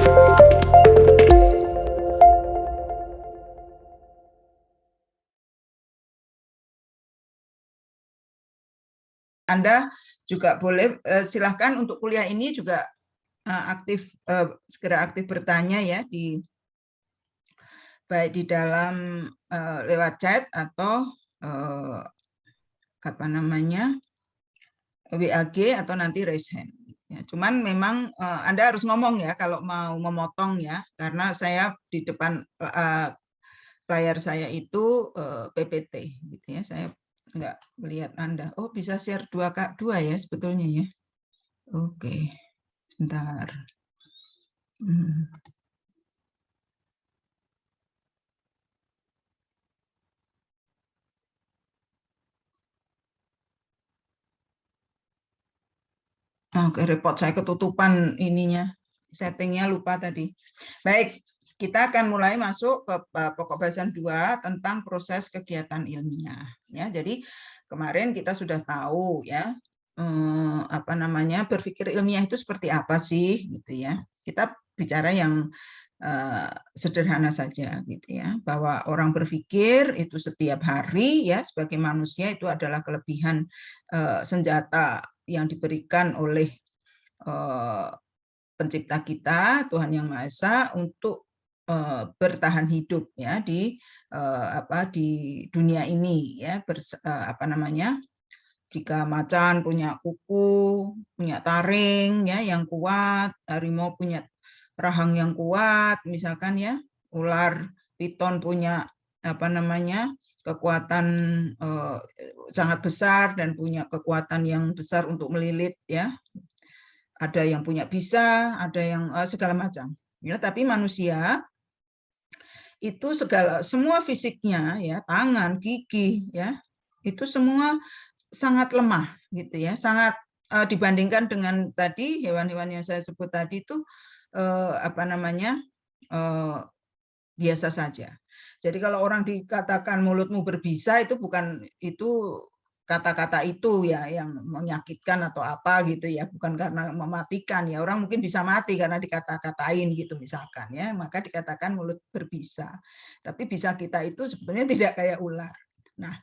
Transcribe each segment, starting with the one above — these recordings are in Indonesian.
Anda juga boleh silahkan untuk kuliah ini juga segera aktif bertanya ya baik di dalam lewat chat atau apa namanya WAG atau nanti raise hand. Ya, cuman memang Anda harus ngomong ya kalau mau memotong ya, karena saya di depan layar saya itu PPT gitu ya, saya nggak melihat Anda. Oh, bisa share dua ya sebetulnya ya. Oke, sebentar. Oke, repot saya ketutupan ininya, settingnya lupa tadi. Baik, kita akan mulai masuk ke pokok bahasan 2 tentang proses kegiatan ilmiah. Ya, jadi kemarin kita sudah tahu ya apa namanya berpikir ilmiah itu seperti apa sih, gitu ya. Kita bicara yang sederhana saja, gitu ya, bahwa orang berpikir itu setiap hari ya sebagai manusia itu adalah kelebihan senjata yang diberikan oleh pencipta kita, Tuhan Yang Maha Esa, untuk bertahan hidup ya di dunia ini ya apa namanya, jika macan punya kuku, punya taring ya yang kuat, harimau punya rahang yang kuat misalkan ya, ular piton punya apa namanya kekuatan sangat besar dan punya kekuatan yang besar untuk melilit ya. Ada yang punya bisa, ada yang segala macam. Ya, tapi manusia itu semua fisiknya ya, tangan, gigi ya, itu semua sangat lemah gitu ya, sangat dibandingkan dengan tadi hewan-hewan yang saya sebut tadi itu apa namanya biasa saja. Jadi kalau orang dikatakan mulutmu berbisa itu bukan itu kata-kata itu ya yang menyakitkan atau apa gitu ya, bukan karena mematikan ya, orang mungkin bisa mati karena dikata-katain gitu misalkan ya, maka dikatakan mulut berbisa. Tapi bisa kita itu sebetulnya tidak kayak ular. Nah,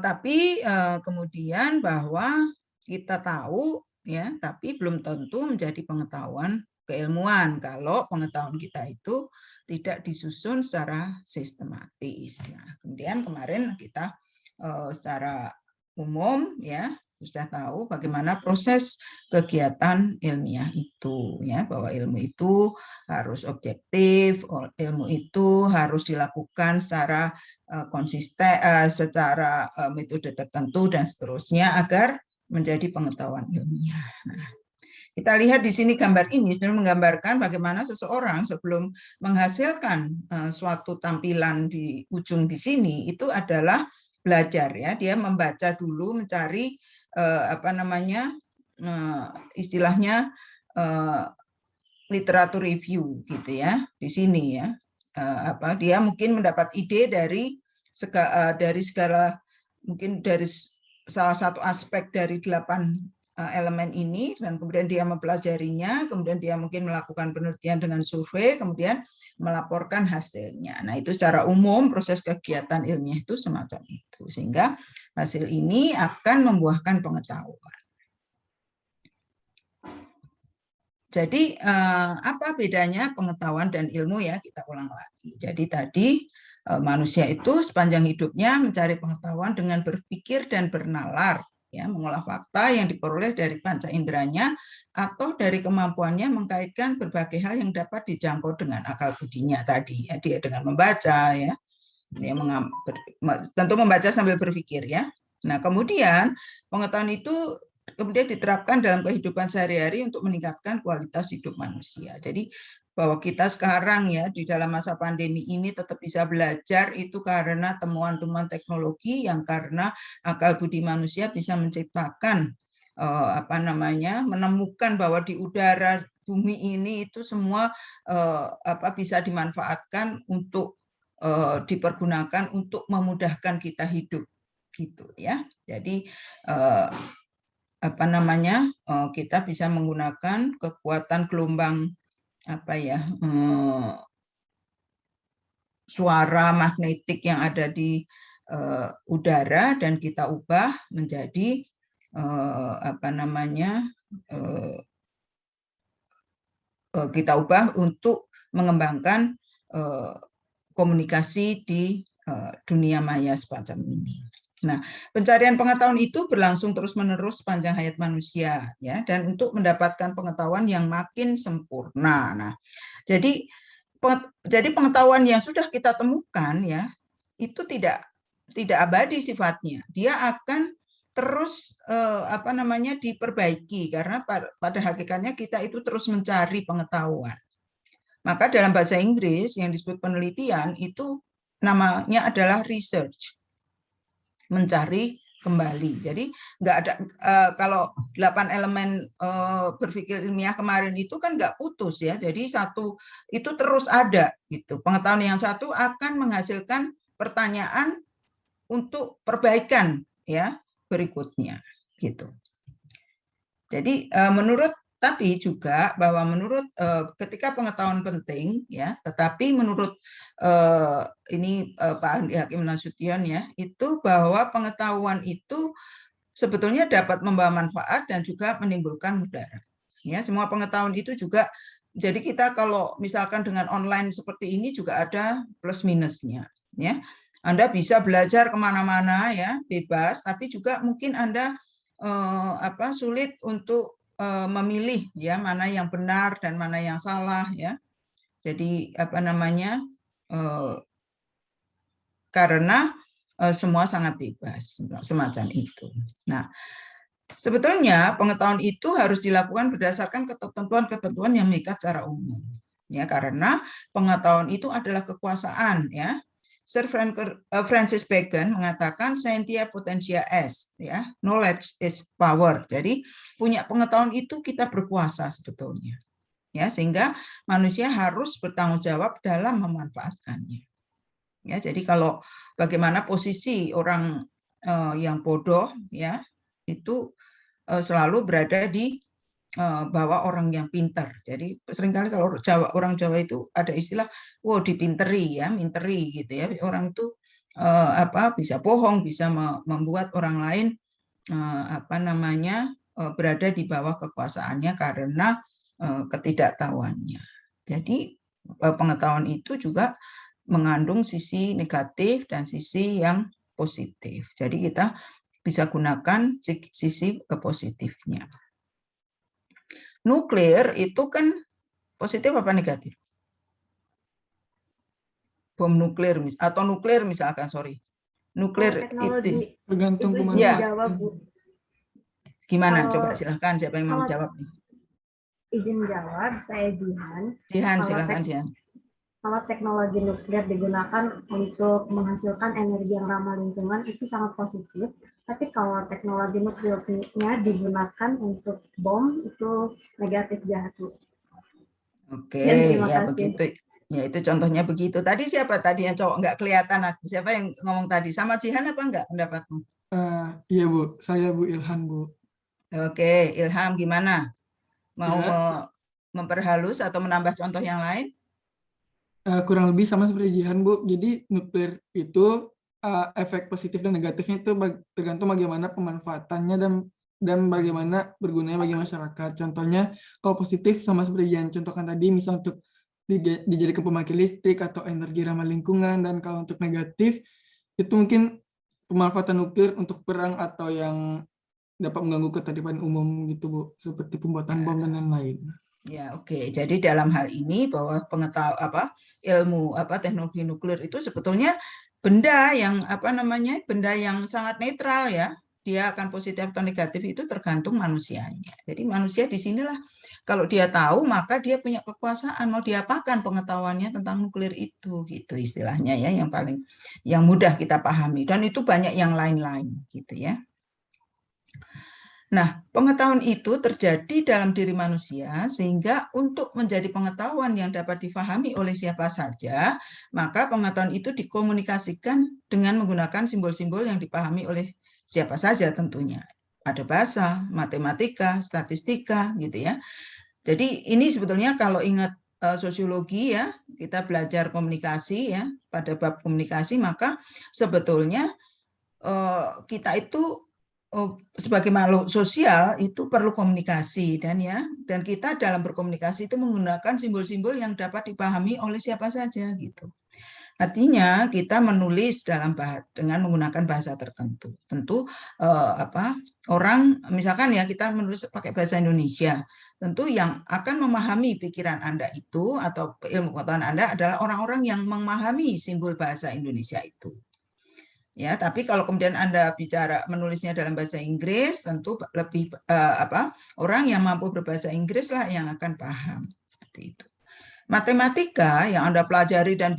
tapi kemudian bahwa kita tahu ya, tapi belum tentu menjadi pengetahuan keilmuan kalau pengetahuan kita itu tidak disusun secara sistematis. Nah, kemudian kemarin kita secara umum ya sudah tahu bagaimana proses kegiatan ilmiah itu ya, bahwa ilmu itu harus objektif, ilmu itu harus dilakukan secara konsisten, secara metode tertentu dan seterusnya agar menjadi pengetahuan ilmiah. Nah, kita lihat di sini gambar ini menggambarkan bagaimana seseorang sebelum menghasilkan suatu tampilan di ujung di sini itu adalah belajar ya, dia membaca dulu, mencari apa namanya istilahnya literatur review gitu ya di sini ya. Dia mungkin mendapat ide dari segala mungkin dari salah satu aspek dari 8 elemen ini dan kemudian dia mempelajarinya, kemudian dia mungkin melakukan penelitian dengan survei, kemudian melaporkan hasilnya. Nah, itu secara umum proses kegiatan ilmiah itu semacam itu, sehingga hasil ini akan membuahkan pengetahuan. Jadi apa bedanya pengetahuan dan ilmu ya, kita ulang lagi. Jadi tadi manusia itu sepanjang hidupnya mencari pengetahuan dengan berpikir dan bernalar, ya, mengolah fakta yang diperoleh dari panca inderanya atau dari kemampuannya mengkaitkan berbagai hal yang dapat dijangkau dengan akal budinya tadi, ya, dia dengan membaca, ya, tentu membaca sambil berpikir, ya. Nah, kemudian pengetahuan itu kemudian diterapkan dalam kehidupan sehari-hari untuk meningkatkan kualitas hidup manusia. Jadi bahwa kita sekarang ya di dalam masa pandemi ini tetap bisa belajar itu karena temuan-temuan teknologi yang karena akal budi manusia bisa menciptakan menemukan bahwa di udara bumi ini itu semua bisa dimanfaatkan untuk dipergunakan untuk memudahkan kita hidup gitu ya. Jadi kita bisa menggunakan kekuatan gelombang apa ya, suara magnetik yang ada di udara dan kita ubah menjadi apa namanya, kita ubah untuk mengembangkan komunikasi di dunia maya semacam ini. Nah, pencarian pengetahuan itu berlangsung terus-menerus sepanjang hayat manusia, ya, dan untuk mendapatkan pengetahuan yang makin sempurna. Nah, jadi pengetahuan yang sudah kita temukan, ya, itu tidak abadi sifatnya. Dia akan terus apa namanya, diperbaiki, karena pada hakikatnya kita itu terus mencari pengetahuan. Maka dalam bahasa Inggris yang disebut penelitian itu namanya adalah research, mencari kembali. Jadi nggak ada, kalau 8 elemen berpikir ilmiah kemarin itu kan nggak putus, ya. Jadi satu itu terus ada gitu. Pengetahuan yang satu akan menghasilkan pertanyaan untuk perbaikan, ya, berikutnya gitu. Jadi tapi juga bahwa menurut ketika pengetahuan penting, ya, tetapi menurut ini Pak Andi Hakim Nasution, ya, itu bahwa pengetahuan itu sebetulnya dapat membawa manfaat dan juga menimbulkan mudarat. Ya, semua pengetahuan itu juga, jadi kita kalau misalkan dengan online seperti ini juga ada plus minusnya, ya. Anda bisa belajar kemana-mana, ya, bebas, tapi juga mungkin Anda sulit untuk memilih, ya, mana yang benar dan mana yang salah, ya. Jadi apa namanya, karena semua sangat bebas semacam itu. Nah, sebetulnya pengetahuan itu harus dilakukan berdasarkan ketentuan-ketentuan yang mengikat secara umum, ya, karena pengetahuan itu adalah kekuasaan, ya. Sir Francis Bacon mengatakan scientia potentia est, ya, knowledge is power. Jadi punya pengetahuan itu kita berkuasa sebetulnya, ya, sehingga manusia harus bertanggung jawab dalam memanfaatkannya. Ya, jadi kalau bagaimana posisi orang yang bodoh, ya, itu selalu berada di bawah orang yang pintar. Jadi seringkali kalau orang Jawa itu ada istilah, wow, dipinteri, ya, minteri gitu, ya. Orang itu bisa bohong, bisa membuat orang lain apa namanya, berada di bawah kekuasaannya karena ketidaktahuannya. Jadi pengetahuan itu juga mengandung sisi negatif dan sisi yang positif. Jadi kita bisa gunakan sisi positifnya. Nuklir itu kan positif apa negatif? Bom nuklir atau nuklir misalkan, sorry. Nuklir teknologi itu tergantung ya. Jawab, Bu. Gimana? Coba silahkan, siapa yang mau jawab? Izin jawab, saya Jihan. Jihan, silahkan Jihan. Kalau teknologi nuklir digunakan untuk menghasilkan energi yang ramah lingkungan itu sangat positif. Tapi kalau teknologi nuklirnya digunakan untuk bom itu negatif, jahat, Bu. Oke, ya kasih. Begitu. Ya itu contohnya begitu. Tadi siapa tadi yang cowok nggak kelihatan aku? Siapa yang ngomong tadi? Sama Jihan apa enggak pendapatmu? Iya Bu, saya Bu Ilhan, Bu. Oke, Ilham gimana? Mau memperhalus atau menambah contoh yang lain? Kurang lebih sama seperti Jihan, Bu. Jadi nuklir itu efek positif dan negatifnya itu tergantung bagaimana pemanfaatannya dan bagaimana bergunanya bagi masyarakat. Contohnya kalau positif sama seperti Jihan contohkan tadi, misal untuk dijadikan pembangkit listrik atau energi ramah lingkungan. Dan kalau untuk negatif itu mungkin pemanfaatan nuklir untuk perang atau yang dapat mengganggu ketertiban umum gitu, Bu, seperti pembuatan bom dan lain-lain. Ya, oke. Jadi dalam hal ini bahwa ilmu teknologi nuklir itu sebetulnya benda yang benda yang sangat netral, ya. Dia akan positif atau negatif itu tergantung manusianya. Jadi manusia di sinilah kalau dia tahu maka dia punya kekuasaan mau diapakan pengetahuannya tentang nuklir itu, gitu istilahnya, ya, yang mudah kita pahami, dan itu banyak yang lain-lain gitu, ya. Nah, pengetahuan itu terjadi dalam diri manusia sehingga untuk menjadi pengetahuan yang dapat difahami oleh siapa saja, maka pengetahuan itu dikomunikasikan dengan menggunakan simbol-simbol yang dipahami oleh siapa saja tentunya. Ada bahasa, matematika, statistika, gitu, ya. Jadi ini sebetulnya kalau ingat sosiologi ya, kita belajar komunikasi ya, pada bab komunikasi, maka sebetulnya kita itu sebagai makhluk sosial itu perlu komunikasi, dan kita dalam berkomunikasi itu menggunakan simbol-simbol yang dapat dipahami oleh siapa saja gitu. Artinya kita menulis dengan menggunakan bahasa tertentu. Tentu orang misalkan ya kita menulis pakai bahasa Indonesia, tentu yang akan memahami pikiran Anda itu atau ilmu pengetahuan Anda adalah orang-orang yang memahami simbol bahasa Indonesia itu. Ya, tapi kalau kemudian Anda menulisnya dalam bahasa Inggris, tentu lebih orang yang mampu berbahasa Inggris lah yang akan paham seperti itu. Matematika yang Anda pelajari dan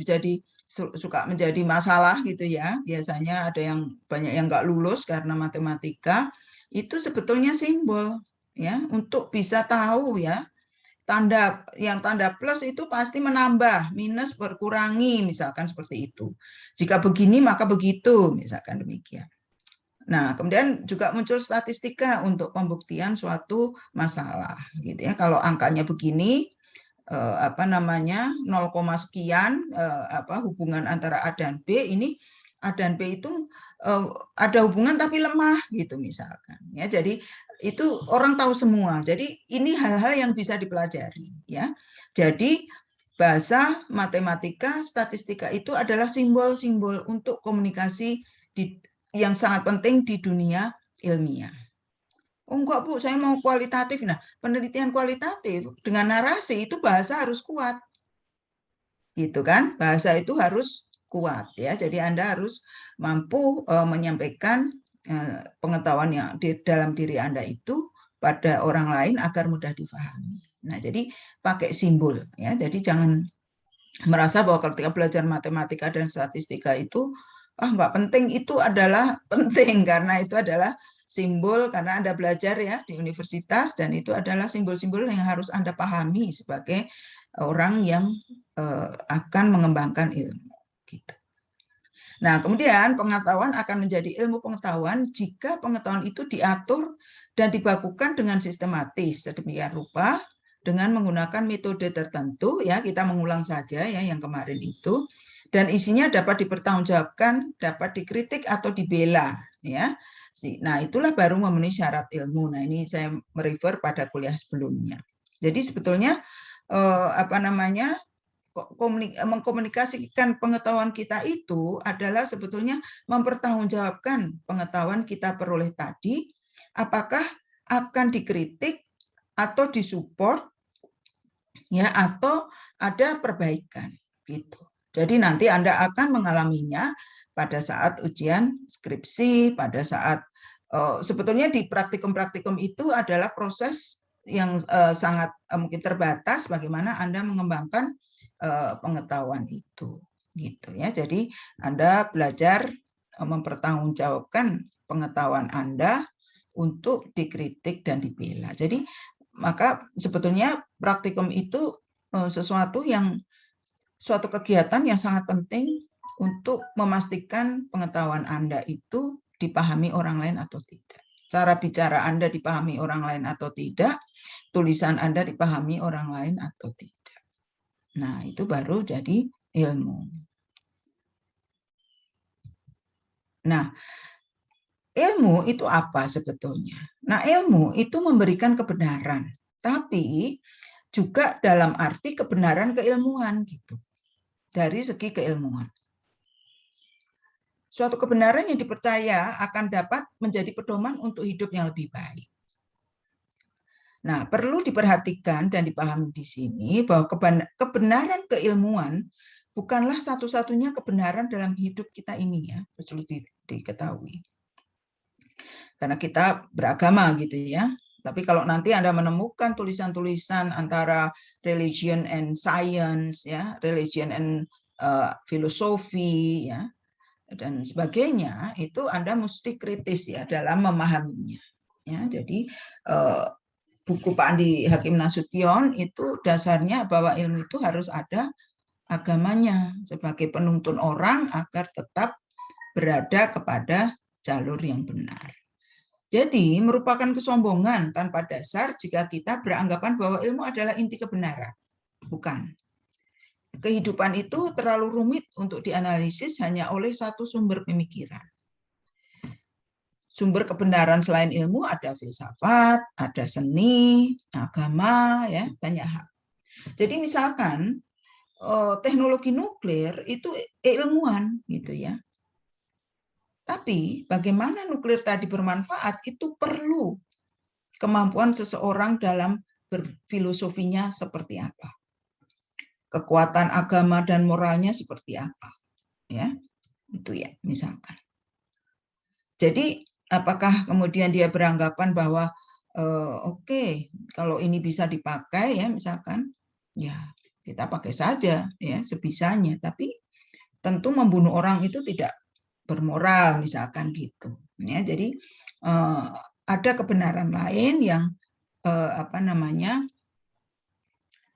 suka menjadi masalah gitu ya, biasanya ada yang banyak yang nggak lulus karena matematika, itu sebetulnya simbol ya untuk bisa tahu ya, tanda plus itu pasti menambah, minus berkurangi, misalkan seperti itu. Jika begini maka begitu, misalkan demikian. Nah, kemudian juga muncul statistika untuk pembuktian suatu masalah gitu ya. Kalau angkanya begini, 0, sekian hubungan antara A dan B, ini A dan B itu ada hubungan tapi lemah gitu misalkan ya. Jadi itu orang tahu semua. Jadi ini hal-hal yang bisa dipelajari ya. Jadi bahasa, matematika, statistika itu adalah simbol-simbol untuk komunikasi yang sangat penting di dunia ilmiah. Oh enggak Bu, saya mau kualitatif. Nah, penelitian kualitatif dengan narasi itu bahasa harus kuat. Gitu kan? Bahasa itu harus kuat ya. Jadi Anda harus mampu menyampaikan pengetahuan yang di dalam diri Anda itu pada orang lain agar mudah difahami. Nah, jadi pakai simbol ya. Jadi jangan merasa bahwa ketika belajar matematika dan statistika itu nggak penting. Itu adalah penting karena itu adalah simbol, karena Anda belajar ya di universitas, dan itu adalah simbol-simbol yang harus Anda pahami sebagai orang yang akan mengembangkan ilmu gitu. Nah, kemudian pengetahuan akan menjadi ilmu pengetahuan jika pengetahuan itu diatur dan dibakukan dengan sistematis sedemikian rupa dengan menggunakan metode tertentu ya, kita mengulang saja ya yang kemarin itu, dan isinya dapat dipertanggungjawabkan, dapat dikritik atau dibela ya. Nah, itulah baru memenuhi syarat ilmu. Nah, ini saya merefer pada kuliah sebelumnya. Jadi sebetulnya mengkomunikasikan pengetahuan kita itu adalah sebetulnya mempertanggungjawabkan pengetahuan kita peroleh tadi, apakah akan dikritik atau disupport ya, atau ada perbaikan gitu. Jadi nanti Anda akan mengalaminya pada saat ujian skripsi, pada saat sebetulnya di praktikum-praktikum itu adalah proses yang sangat mungkin terbatas bagaimana Anda mengembangkan pengetahuan itu gitu ya. Jadi Anda belajar mempertanggungjawabkan pengetahuan Anda untuk dikritik dan dibela. Jadi maka sebetulnya praktikum itu suatu kegiatan yang sangat penting untuk memastikan pengetahuan Anda itu dipahami orang lain atau tidak. Cara bicara Anda dipahami orang lain atau tidak, tulisan Anda dipahami orang lain atau tidak. Nah, itu baru jadi ilmu. Nah, ilmu itu apa sebetulnya? Nah, ilmu itu memberikan kebenaran, tapi juga dalam arti kebenaran keilmuan gitu. Dari segi keilmuan. Suatu kebenaran yang dipercaya akan dapat menjadi pedoman untuk hidup yang lebih baik. Nah, perlu diperhatikan dan dipahami di sini bahwa kebenaran keilmuan bukanlah satu-satunya kebenaran dalam hidup kita ini ya, perlu diketahui. Karena kita beragama gitu ya. Tapi kalau nanti Anda menemukan tulisan-tulisan antara religion and science ya, religion and filosofi ya, dan sebagainya, itu Anda mesti kritis ya dalam memahaminya. Ya, jadi buku Pak Andi Hakim Nasution itu dasarnya bahwa ilmu itu harus ada agamanya sebagai penuntun orang agar tetap berada kepada jalur yang benar. Jadi merupakan kesombongan tanpa dasar jika kita beranggapan bahwa ilmu adalah inti kebenaran. bukan. Kehidupan itu terlalu rumit untuk dianalisis hanya oleh satu sumber pemikiran. Sumber kebenaran selain ilmu ada filsafat, ada seni, agama, ya banyak hal. Jadi misalkan teknologi nuklir itu ilmuwan, gitu ya. Tapi bagaimana nuklir tadi bermanfaat itu perlu kemampuan seseorang dalam berfilosofinya seperti apa. Kekuatan agama dan moralnya seperti apa, ya itu ya misalkan. Jadi apakah kemudian dia beranggapan bahwa oke, kalau ini bisa dipakai ya misalkan, ya kita pakai saja ya sebisanya. Tapi tentu membunuh orang itu tidak bermoral misalkan gitu. Ya jadi ada kebenaran lain yang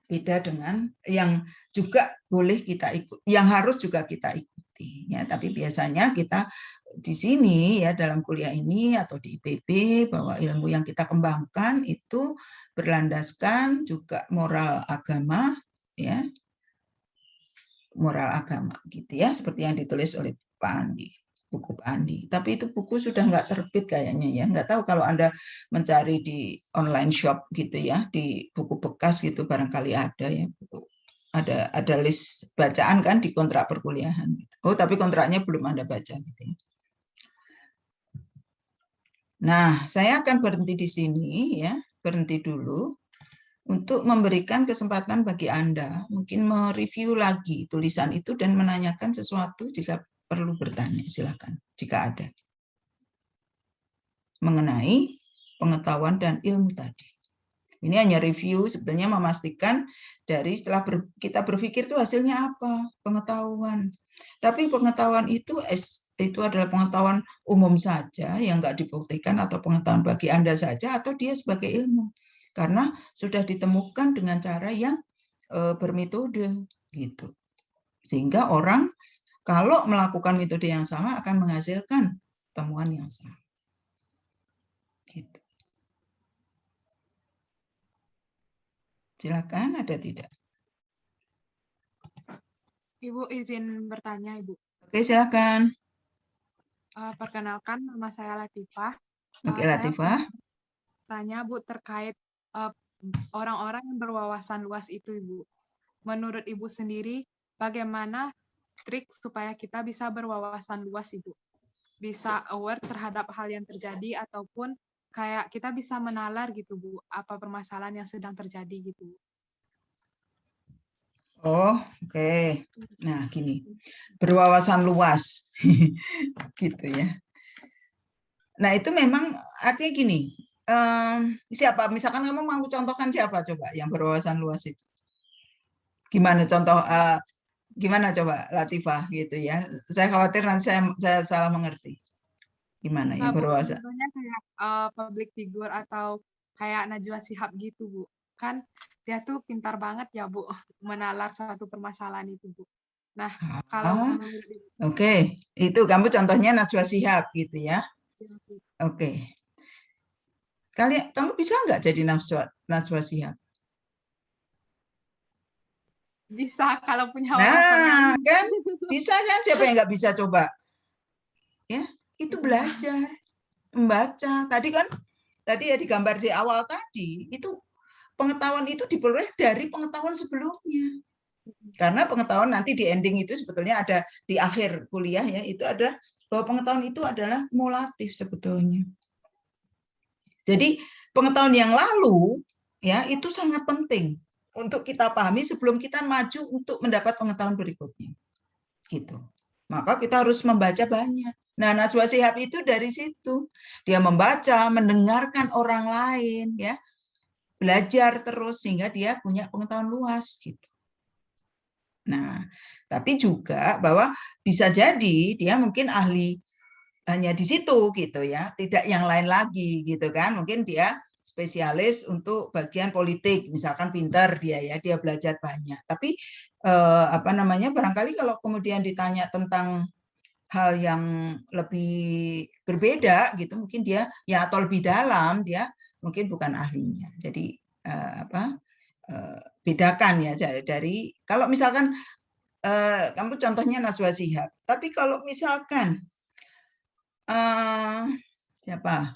beda dengan yang juga boleh kita ikut, yang harus juga kita ikuti ya. Tapi biasanya kita di sini ya dalam kuliah ini atau di IPB bahwa ilmu yang kita kembangkan itu berlandaskan juga moral agama ya, moral agama gitu ya, seperti yang ditulis oleh Pak Andi, buku Pak Andi. Tapi itu buku sudah nggak terbit kayaknya ya. Nggak tahu kalau Anda mencari di online shop gitu ya, di buku bekas gitu barangkali ada ya buku. Ada list bacaan kan di kontrak perkuliahan. Gitu. Oh, tapi kontraknya belum Anda baca gitu ya. Nah, saya akan berhenti di sini ya, berhenti dulu untuk memberikan kesempatan bagi Anda mungkin mereview lagi tulisan itu dan menanyakan sesuatu jika perlu bertanya, silakan jika ada mengenai pengetahuan dan ilmu tadi. Ini hanya review, sebetulnya memastikan dari setelah kita berpikir itu hasilnya apa, pengetahuan. Tapi pengetahuan itu adalah pengetahuan umum saja yang nggak dibuktikan atau pengetahuan bagi Anda saja atau dia sebagai ilmu. Karena sudah ditemukan dengan cara yang bermetode gitu. Sehingga orang kalau melakukan metode yang sama akan menghasilkan temuan yang sama. Gitu. Silakan, ada tidak? Ibu izin bertanya, Ibu. Oke, silakan. Perkenalkan, nama saya Latifah. Oke, Saya Latifah. tanya, Bu, terkait orang-orang yang berwawasan luas itu, Ibu. Menurut Ibu sendiri, bagaimana trik supaya kita bisa berwawasan luas, Ibu? Bisa aware terhadap hal yang terjadi ataupun kayak kita bisa menalar gitu, Bu, apa permasalahan yang sedang terjadi gitu. Oh, oke. Nah, gini. Berwawasan luas. Gitu ya. Nah, itu memang artinya gini. Siapa? Misalkan kamu mau contohkan siapa coba yang berwawasan luas itu? Gimana contoh gimana coba Latifah gitu ya. Saya khawatir nanti saya salah mengerti. Gimana yang berwawasan? Contohnya kayak public figure atau kayak Najwa Shihab gitu, Bu. Kan dia tuh pintar banget ya, Bu, menalar suatu permasalahan itu, Bu. Nah, kalau Oke, itu kamu contohnya Najwa Shihab gitu ya. Oke. Kamu bisa nggak jadi Najwa Shihab? Bisa kalau punya wawasannya. Nah, kan bisa kan? Siapa yang nggak bisa coba? Ya, itu belajar, membaca. Tadi ya digambar di awal tadi, itu pengetahuan itu diperoleh dari pengetahuan sebelumnya. Karena pengetahuan nanti di ending itu sebetulnya ada di akhir kuliah ya, itu ada bahwa pengetahuan itu adalah kumulatif sebetulnya. Jadi pengetahuan yang lalu ya itu sangat penting untuk kita pahami sebelum kita maju untuk mendapat pengetahuan berikutnya. Gitu. Maka kita harus membaca banyak. Nah, Najwa Shihab itu dari situ. Dia membaca, mendengarkan orang lain ya. Belajar terus sehingga dia punya pengetahuan luas gitu. Nah, tapi juga bahwa bisa jadi dia mungkin ahli hanya di situ gitu ya, tidak yang lain lagi gitu kan. Mungkin dia spesialis untuk bagian politik, misalkan pintar dia ya, dia belajar banyak. Tapi barangkali kalau kemudian ditanya tentang hal yang lebih berbeda gitu, mungkin dia atau lebih dalam dia mungkin bukan ahlinya. Jadi bedakan ya dari kalau misalkan kamu contohnya Najwa Shihab, tapi kalau misalkan siapa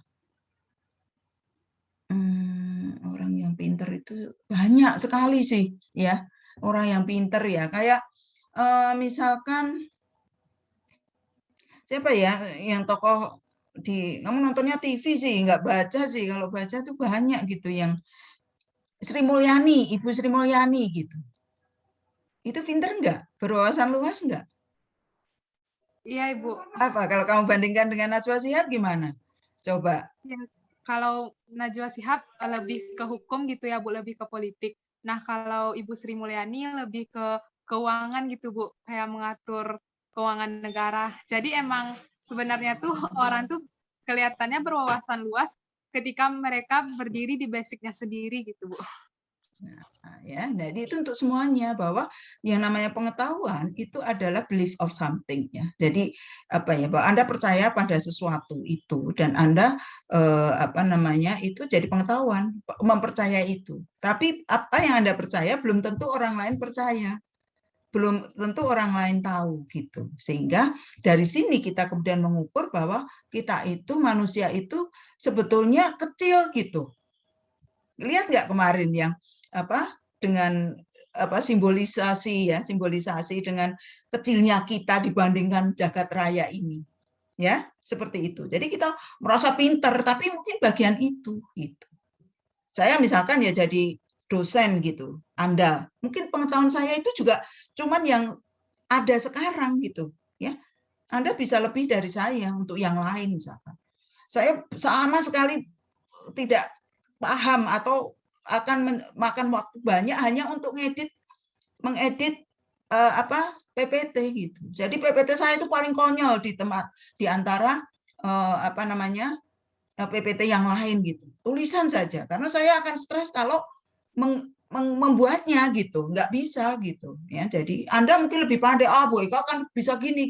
orang yang pinter itu banyak sekali sih ya, orang yang pinter ya, kayak misalkan siapa ya yang tokoh kamu nontonnya TV sih, nggak baca sih, kalau baca tuh banyak gitu yang Sri Mulyani, Ibu Sri Mulyani gitu. Itu pinter nggak? Berwawasan luas nggak? Iya, Ibu. Apa kalau kamu bandingkan dengan Najwa Shihab gimana? Coba. Ya, kalau Najwa Shihab lebih ke hukum gitu ya, Bu, lebih ke politik. Nah, kalau Ibu Sri Mulyani lebih ke keuangan gitu, Bu, kayak mengatur keuangan negara. Jadi emang sebenarnya tuh orang tuh kelihatannya berwawasan luas ketika mereka berdiri di basicnya sendiri gitu, Bu. Nah, ya, jadi itu untuk semuanya, bahwa yang namanya pengetahuan itu adalah belief of something ya. Jadi apa ya, bahwa Anda percaya pada sesuatu itu dan Anda apa namanya itu jadi pengetahuan, mempercayai itu. Tapi apa yang Anda percaya belum tentu orang lain percaya. Belum tentu orang lain tahu gitu. Sehingga dari sini kita kemudian mengukur bahwa kita itu manusia itu sebetulnya kecil gitu. Lihat nggak kemarin yang apa dengan apa simbolisasi ya, simbolisasi dengan kecilnya kita dibandingkan jagat raya ini. Ya, seperti itu. Jadi kita merasa pinter tapi mungkin bagian itu gitu. Saya misalkan ya jadi dosen gitu. Anda, mungkin pengetahuan saya itu juga cuman yang ada sekarang gitu, ya. Anda bisa lebih dari saya untuk yang lain misalkan. Saya sama sekali tidak paham atau akan makan waktu banyak hanya untuk mengedit apa PPT gitu. Jadi PPT saya itu paling konyol di antara apa namanya PPT yang lain gitu. Tulisan saja karena saya akan stres kalau membuatnya gitu, nggak bisa gitu ya. Jadi Anda mungkin lebih pandai, Bu Eka kan bisa gini.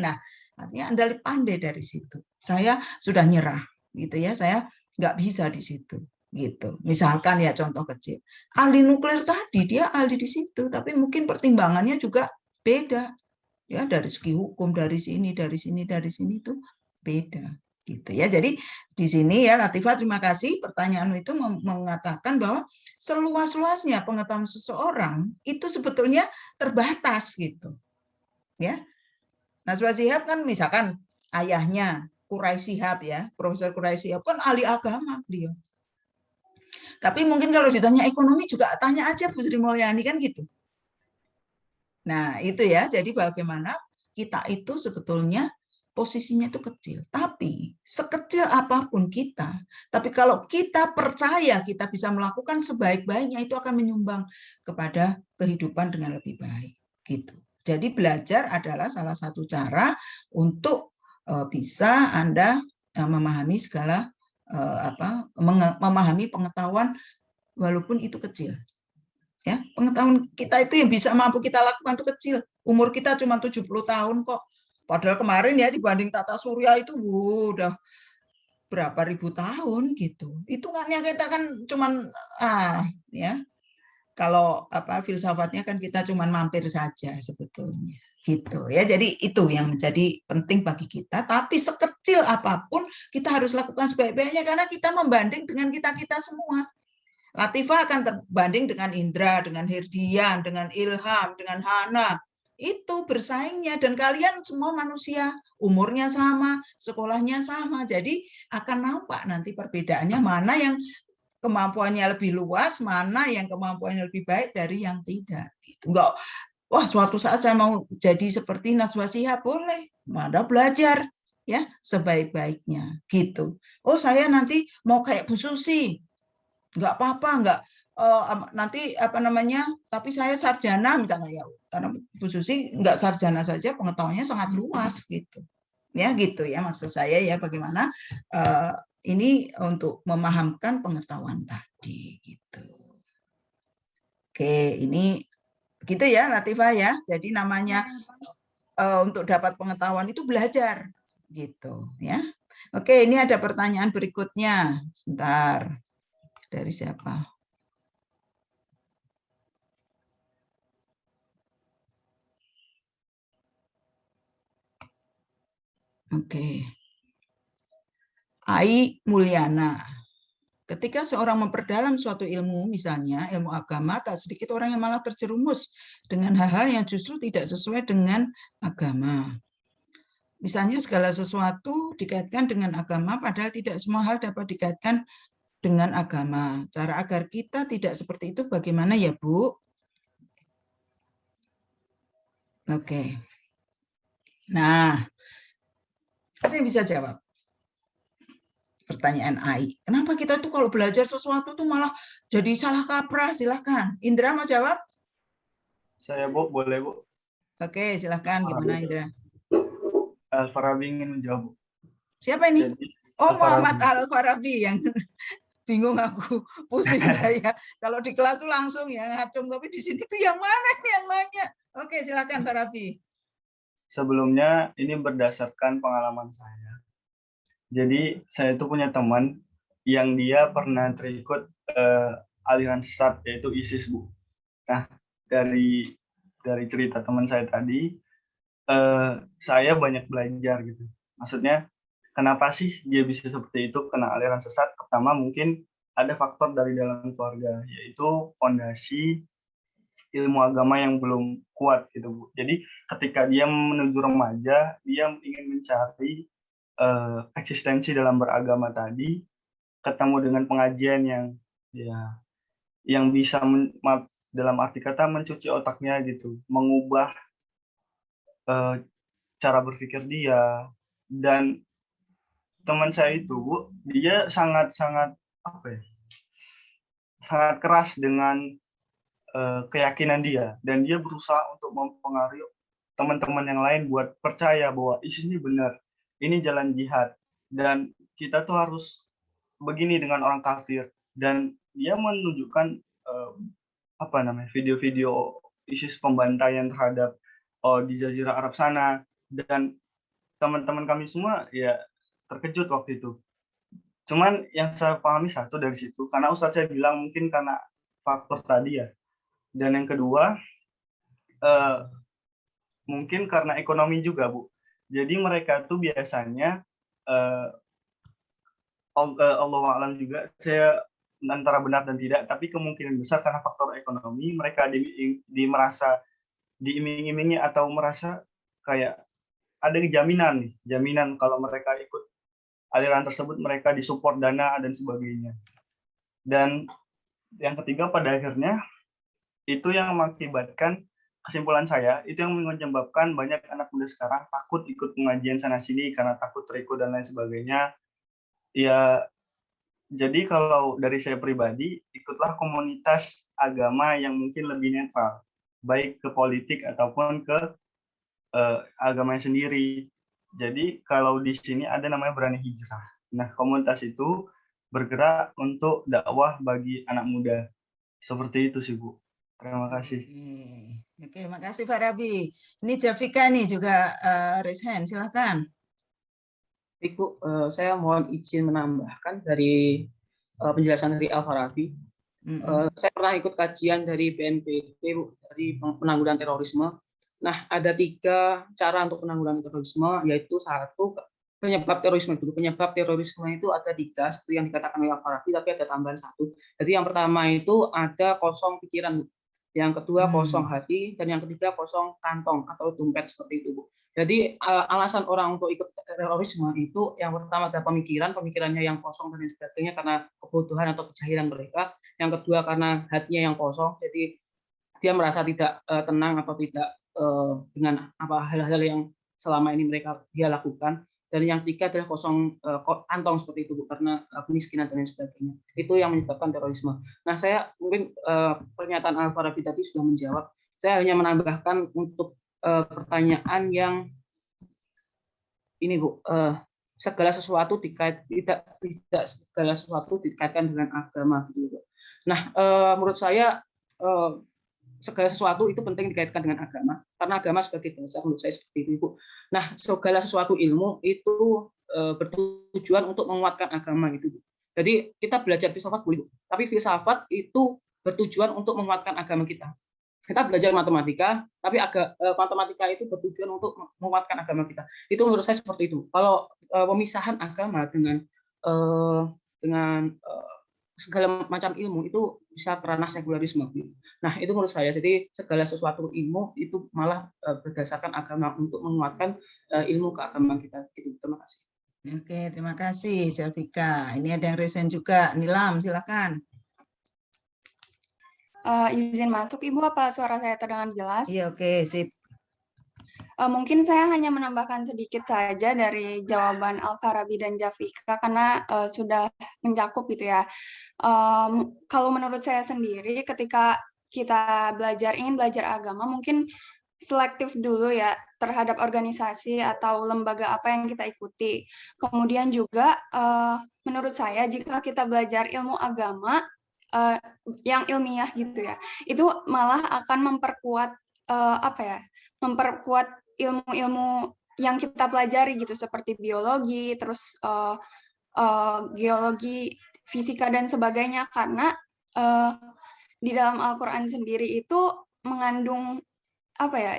Nah, artinya Anda lebih pandai dari situ. Saya sudah nyerah gitu ya. Saya nggak bisa di situ gitu. Misalkan ya contoh kecil, ahli nuklir tadi dia ahli di situ, tapi mungkin pertimbangannya juga beda ya, dari segi hukum, dari sini itu beda gitu ya. Jadi di sini ya Latifah, terima kasih pertanyaanmu itu mengatakan bahwa seluas-luasnya pengetahuan seseorang itu sebetulnya terbatas gitu ya. Najwa Shihab kan misalkan ayahnya Quraisy Shihab ya, Profesor Quraisy Shihab kan ahli agama dia. Tapi mungkin kalau ditanya ekonomi juga tanya aja Bu Sri Mulyani kan gitu. Nah, itu ya. Jadi bagaimana kita itu sebetulnya posisinya itu kecil. Tapi sekecil apapun kita, tapi kalau kita percaya kita bisa melakukan sebaik-baiknya, itu akan menyumbang kepada kehidupan dengan lebih baik. Gitu. Jadi belajar adalah salah satu cara untuk bisa Anda memahami segala memahami pengetahuan walaupun itu kecil. Ya, pengetahuan kita itu yang bisa mampu kita lakukan itu kecil. Umur kita cuma 70 tahun kok. Padahal kemarin ya dibanding Tata Surya itu udah berapa ribu tahun gitu. Itu kan yang kita kan cuman ya. Kalau apa filsafatnya kan kita cuman mampir saja sebetulnya. Gitu ya. Jadi itu yang menjadi penting bagi kita, tapi sekecil apapun kita harus lakukan sebaik-baiknya karena kita membanding dengan kita-kita semua. Latifah akan terbanding dengan Indra, dengan Herdian, dengan Ilham, dengan Hana. Itu bersaingnya dan kalian semua manusia, umurnya sama, sekolahnya sama. Jadi akan nampak nanti perbedaannya mana yang kemampuannya lebih luas, mana yang kemampuannya lebih baik dari yang tidak. Gitu. Enggak, wah suatu saat saya mau jadi seperti Najwa Shihab, boleh. Anda belajar ya sebaik-baiknya gitu. Oh saya nanti mau kayak Bu Susi, nggak apa-apa, nggak nanti apa namanya, tapi saya sarjana misalnya ya, karena Bu Susi nggak sarjana saja pengetahuannya sangat luas gitu ya, gitu ya maksud saya ya, bagaimana ini untuk memahamkan pengetahuan tadi gitu. Oke, ini gitu ya Latifah ya, jadi namanya untuk dapat pengetahuan itu belajar gitu ya. Oke, ini ada pertanyaan berikutnya, sebentar. Dari siapa? Oke. Ai Mulyana. Ketika seorang memperdalam suatu ilmu, misalnya ilmu agama, tak sedikit orang yang malah terjerumus dengan hal-hal yang justru tidak sesuai dengan agama. Misalnya segala sesuatu dikaitkan dengan agama, padahal tidak semua hal dapat dikaitkan dengan agama. Cara agar kita tidak seperti itu bagaimana ya, Bu? Oke. Nah, ada yang bisa jawab? Pertanyaan AI. Kenapa kita tuh kalau belajar sesuatu tuh malah jadi salah kaprah? Silahkan. Indra mau jawab? Saya, Bu, boleh, Bu? Oke, silahkan. Gimana, Indra? Al-Farabi ingin menjawab, Bu. Siapa ini? Jadi, Oh, Al-Farabi. Muhammad Al-Farabi yang bingung aku, pusing saya. Kalau di kelas tuh langsung ya ngacung, tapi di sini tuh yang mana nih yang nanya? Oke, silahkan Farabi. Sebelumnya ini berdasarkan pengalaman saya. Jadi saya itu punya teman yang dia pernah terikut aliran sesat yaitu ISIS, Bu. Nah, dari cerita teman saya tadi, saya banyak belajar gitu. Maksudnya, kenapa sih dia bisa seperti itu kena aliran sesat? Pertama mungkin ada faktor dari dalam keluarga, yaitu fondasi ilmu agama yang belum kuat gitu, Bu. Jadi ketika dia menuju remaja, dia ingin mencari eksistensi dalam beragama tadi, ketemu dengan pengajian yang bisa dalam arti kata mencuci otaknya gitu, mengubah cara berpikir dia. Dan teman saya itu, Bu, dia sangat sangat keras dengan keyakinan dia, dan dia berusaha untuk mempengaruhi teman-teman yang lain buat percaya bahwa ini benar, ini jalan jihad, dan kita tuh harus begini dengan orang kafir. Dan dia menunjukkan video-video ISIS pembantaian terhadap di Jazirah Arab sana, dan teman-teman kami semua ya terkejut waktu itu. Cuman yang saya pahami satu dari situ, karena Ustadz saya bilang mungkin karena faktor tadi ya. Dan yang kedua, mungkin karena ekonomi juga, Bu. Jadi mereka tuh biasanya, Allahu a'lam juga, saya antara benar dan tidak, tapi kemungkinan besar karena faktor ekonomi, mereka merasa diiming-imingi atau merasa kayak ada jaminan kalau mereka ikut aliran tersebut, mereka disupport dana dan sebagainya. Dan yang ketiga, pada akhirnya itu yang mengakibatkan, kesimpulan saya, itu yang menyebabkan banyak anak muda sekarang takut ikut pengajian sana sini karena takut terikut dan lain sebagainya. Ya, jadi kalau dari saya pribadi, ikutlah komunitas agama yang mungkin lebih netral, baik ke politik ataupun ke agamanya sendiri. Jadi kalau di sini ada namanya Berani Hijrah. Nah, komunitas itu bergerak untuk dakwah bagi anak muda. Seperti itu sih, Bu. Terima kasih. Oke, makasih Farabi. Ini Jafika nih juga raise hand, silakan. Ibu, saya mohon izin menambahkan dari penjelasan dari Al-Farabi. Saya pernah ikut kajian dari BNPB, dari penanggulangan terorisme. Nah, ada 3 cara untuk penanggulangan terorisme, yaitu satu, penyebab terorisme dulu. Penyebab terorisme itu ada 3, seperti yang dikatakan oleh Al-Farabi, tapi ada tambahan 1. Jadi yang pertama itu ada kosong pikiran, yang kedua kosong hati, dan yang ketiga kosong kantong atau dompet, seperti itu, Bu. Jadi alasan orang untuk ikut terorisme itu yang pertama ada pemikirannya yang kosong dan sebagainya karena kebodohan atau kejahilan mereka. Yang kedua karena hatinya yang kosong, jadi dia merasa tidak tenang atau tidak dengan hal-hal yang selama ini dia lakukan. Dan yang ketiga adalah kosong kantong, seperti itu, Bu, karena kemiskinan dan lain sebagainya. Itu yang menyebabkan terorisme. Nah, saya mungkin pernyataan Al-Farabi tadi sudah menjawab. Saya hanya menambahkan untuk pertanyaan yang ini, Bu, segala sesuatu tidak segala sesuatu dikaitkan dengan agama, gitu, Bu. Nah, menurut saya segala sesuatu itu penting dikaitkan dengan agama, karena agama sebagai dasar, menurut saya seperti itu, Bu. Nah, segala sesuatu ilmu itu bertujuan untuk menguatkan agama, gitu, Bu. Jadi kita belajar filsafat boleh, Bu, tapi filsafat itu bertujuan untuk menguatkan agama kita. kita belajar matematika, tapi matematika itu bertujuan untuk menguatkan agama kita. Itu menurut saya seperti itu. Kalau pemisahan agama dengan segala macam ilmu itu bisa kerana sekularisme. Nah, itu menurut saya. Jadi segala sesuatu ilmu itu malah berdasarkan agama untuk menguatkan ilmu keagamaan kita. Gitu. Terima kasih. Oke, terima kasih Selvika. Ini ada yang resen juga. Nilam, silakan. Izin masuk, Ibu, apa suara saya terdengar jelas? Iya, oke, sip. Mungkin saya hanya menambahkan sedikit saja dari jawaban Al-Farabi dan Jafika, karena sudah mencakup gitu ya. Kalau menurut saya sendiri, ketika kita ingin belajar agama, mungkin selektif dulu ya terhadap organisasi atau lembaga apa yang kita ikuti. Kemudian juga menurut saya jika kita belajar ilmu agama yang ilmiah gitu ya, itu malah akan memperkuat memperkuat ilmu-ilmu yang kita pelajari gitu, seperti biologi, terus geologi, fisika dan sebagainya, karena di dalam Al-Quran sendiri itu mengandung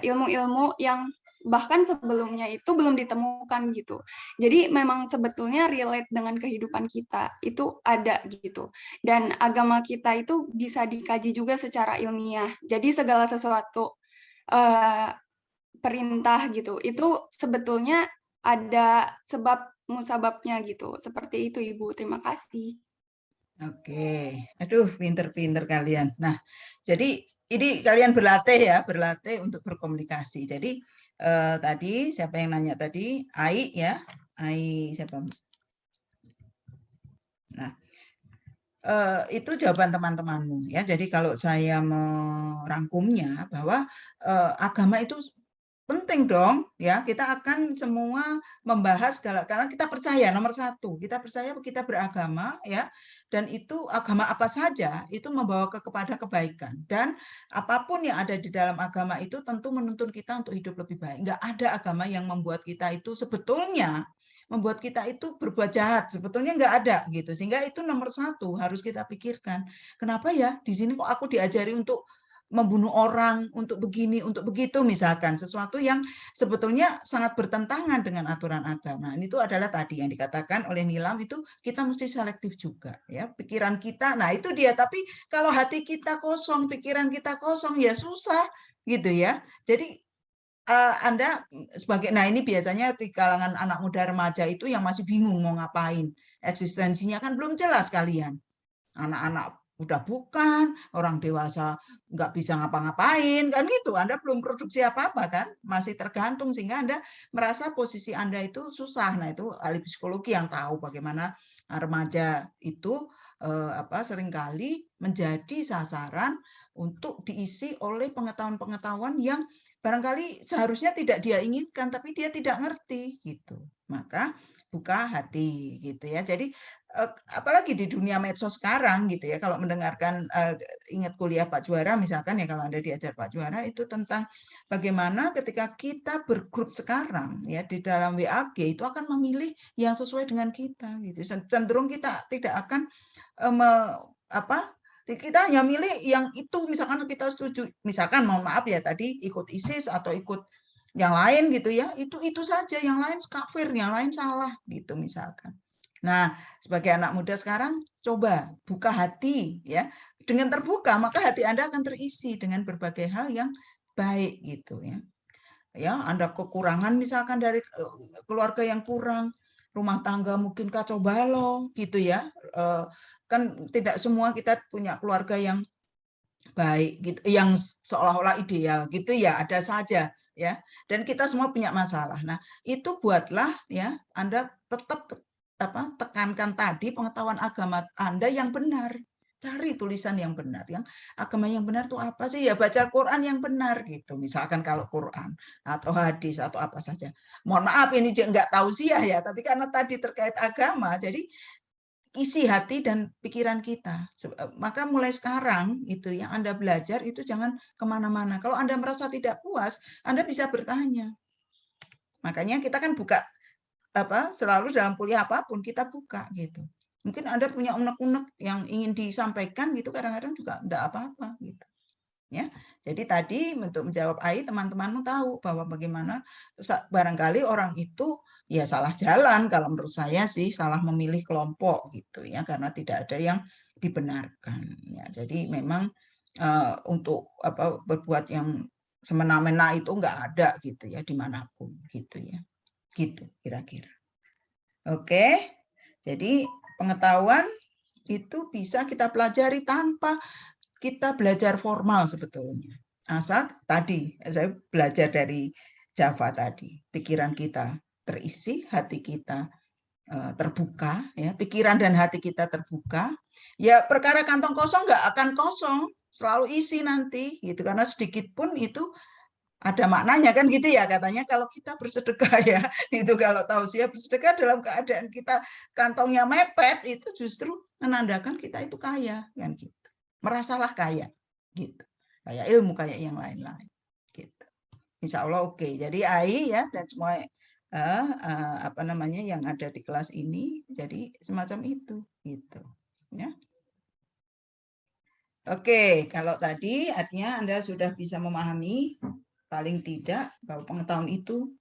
ilmu-ilmu yang bahkan sebelumnya itu belum ditemukan gitu. Jadi memang sebetulnya relate dengan kehidupan kita, itu ada gitu. Dan agama kita itu bisa dikaji juga secara ilmiah. Jadi segala sesuatu perintah gitu, itu sebetulnya ada sebab musababnya gitu. Seperti itu, Ibu. Terima kasih. Oke, aduh, pinter-pinter kalian. Nah, jadi ini kalian berlatih untuk berkomunikasi. Jadi tadi siapa yang nanya tadi? Ai ya, Ai siapa? Nah, itu jawaban teman-temanmu ya. Jadi kalau saya merangkumnya bahwa agama itu penting dong ya, kita akan semua membahas karena kita percaya nomor satu, kita percaya kita beragama ya, dan itu agama apa saja itu membawa kepada kebaikan, dan apapun yang ada di dalam agama itu tentu menuntun kita untuk hidup lebih baik. Enggak ada agama yang membuat kita itu sebetulnya membuat kita itu berbuat jahat, sebetulnya nggak ada gitu. Sehingga itu nomor satu harus kita pikirkan. Kenapa ya di sini kok aku diajari untuk membunuh orang, untuk begini, untuk begitu, misalkan sesuatu yang sebetulnya sangat bertentangan dengan aturan agama. Itu adalah tadi yang dikatakan oleh Nilam, itu kita mesti selektif juga ya, pikiran kita. Nah itu dia, tapi kalau hati kita kosong, pikiran kita kosong, ya susah gitu ya. Jadi Anda sebagai, nah ini biasanya di kalangan anak muda remaja itu yang masih bingung mau ngapain, eksistensinya kan belum jelas kalian. Anak-anak udah bukan, orang dewasa nggak bisa ngapa-ngapain, kan gitu. Anda belum produksi apa-apa kan, masih tergantung, sehingga Anda merasa posisi Anda itu susah. Nah itu ahli psikologi yang tahu bagaimana remaja itu seringkali menjadi sasaran untuk diisi oleh pengetahuan-pengetahuan yang barangkali seharusnya tidak dia inginkan, tapi dia tidak ngerti gitu. Maka buka hati gitu ya. Jadi apalagi di dunia medsos sekarang gitu ya, kalau mendengarkan ingat kuliah Pak Juara misalkan ya, kalau Anda diajar Pak Juara itu tentang bagaimana ketika kita bergrup sekarang ya di dalam WAG itu akan memilih yang sesuai dengan kita gitu. Cenderung kita tidak akan kita hanya milih yang itu, misalkan kita setuju, misalkan mohon maaf ya tadi ikut ISIS atau ikut yang lain gitu ya, itu saja, yang lain kafir, yang lain salah gitu misalkan. Nah, sebagai anak muda sekarang coba buka hati ya. Dengan terbuka maka hati Anda akan terisi dengan berbagai hal yang baik gitu ya. Ya, Anda kekurangan misalkan dari keluarga yang kurang, rumah tangga mungkin kacau balau gitu ya. Kan tidak semua kita punya keluarga yang baik gitu, yang seolah-olah ideal gitu ya, ada saja ya. Dan kita semua punya masalah. Nah, itu buatlah ya Anda tetap tekankan tadi pengetahuan agama Anda yang benar. Cari tulisan yang benar, yang agama yang benar itu apa sih? Ya baca Quran yang benar gitu. Misalkan kalau Quran atau hadis atau apa saja. Mohon maaf ini nggak tausiah ya, tapi karena tadi terkait agama, jadi isi hati dan pikiran kita. Maka mulai sekarang itu yang Anda belajar itu jangan kemana-mana. Kalau Anda merasa tidak puas, Anda bisa bertanya. Makanya kita kan buka selalu dalam kuliah apapun kita buka gitu. Mungkin Anda punya unek-unek yang ingin disampaikan gitu, kadang-kadang juga enggak apa-apa gitu. Ya, jadi tadi untuk menjawab Ai, teman-temanmu tahu bahwa bagaimana barangkali orang itu ya salah jalan, kalau menurut saya sih salah memilih kelompok gitu ya, karena tidak ada yang dibenarkan. Ya, jadi memang untuk berbuat yang semena-mena itu nggak ada gitu ya dimanapun gitu ya, gitu kira-kira. Oke, jadi pengetahuan itu bisa kita pelajari tanpa kita belajar formal sebetulnya. Asal tadi, saya belajar dari Java tadi, pikiran kita terisi, hati kita terbuka, ya, pikiran dan hati kita terbuka. Ya perkara kantong kosong nggak akan kosong, selalu isi nanti, gitu. Karena sedikit pun itu ada maknanya kan gitu ya katanya kalau kita bersedekah ya itu kalau tausiah bersedekah dalam keadaan kita kantongnya mepet itu justru menandakan kita itu kaya kan gitu. Merasalah kaya gitu, kayak ilmu kayak yang lain-lain gitu. Insya Allah oke. Jadi Ai ya dan semua yang ada di kelas ini jadi semacam itu gitu ya. Oke, kalau tadi artinya Anda sudah bisa memahami paling tidak bahwa pengetahuan itu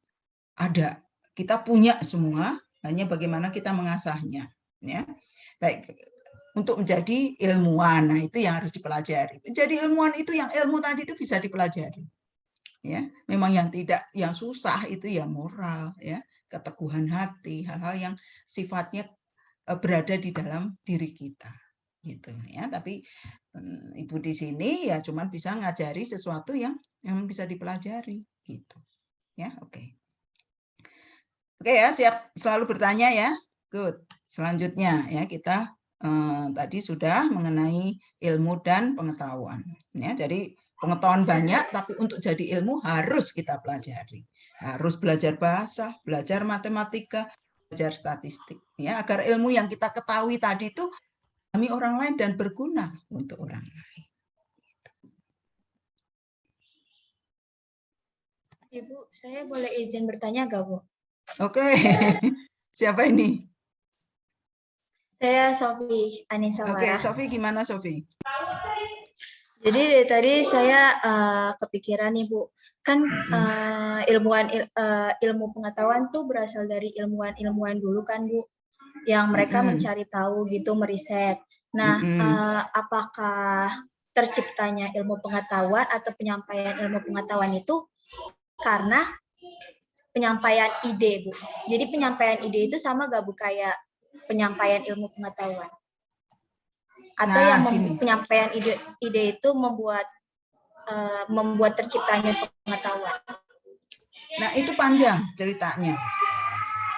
ada, kita punya semua, hanya bagaimana kita mengasahnya ya. Baik, untuk menjadi ilmuwan. Nah, itu yang harus dipelajari. Menjadi ilmuwan itu yang ilmu tadi itu bisa dipelajari. Ya, memang yang susah itu ya moral, ya, keteguhan hati, hal-hal yang sifatnya berada di dalam diri kita. Gitu ya. Tapi Ibu di sini ya cuman bisa ngajari sesuatu yang bisa dipelajari gitu. Ya, oke. Oke ya, siap selalu bertanya ya. Good. Selanjutnya ya kita tadi sudah mengenai ilmu dan pengetahuan. Ya, jadi pengetahuan banyak, tapi untuk jadi ilmu harus kita pelajari. Harus belajar bahasa, belajar matematika, belajar statistik. Ya, agar ilmu yang kita ketahui tadi itu dipahami orang lain dan berguna untuk orang lain. Ibu, saya boleh izin bertanya nggak, Bu? Oke. Siapa ini? Saya Sofi Anissa Oke, Farah. Sofi gimana Sofi? Jadi dari tadi saya kepikiran nih Bu, kan ilmu pengetahuan tuh berasal dari ilmuwan-ilmuwan dulu kan Bu, yang mereka mencari tahu gitu, meriset. Nah, apakah terciptanya ilmu pengetahuan atau penyampaian ilmu pengetahuan itu karena penyampaian ide Bu? Jadi penyampaian ide itu sama gak Bu kayak penyampaian ilmu pengetahuan? Atau yang penyampaian ide itu membuat terciptanya pengetahuan. Nah, itu panjang ceritanya.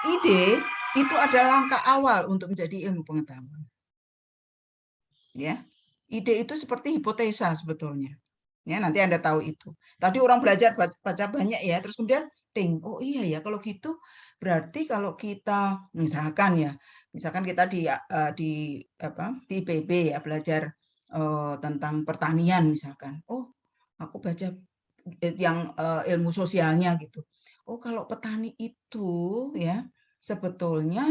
Ide itu adalah langkah awal untuk menjadi ilmu pengetahuan. Ya. Ide itu seperti hipotesa sebetulnya. Ya, nanti Anda tahu itu. Tadi orang belajar baca banyak ya, terus kemudian ding, oh iya ya kalau gitu berarti kalau kita misalkan kita di IPB ya belajar tentang pertanian misalkan. Oh, aku baca yang ilmu sosialnya gitu. Oh, kalau petani itu ya sebetulnya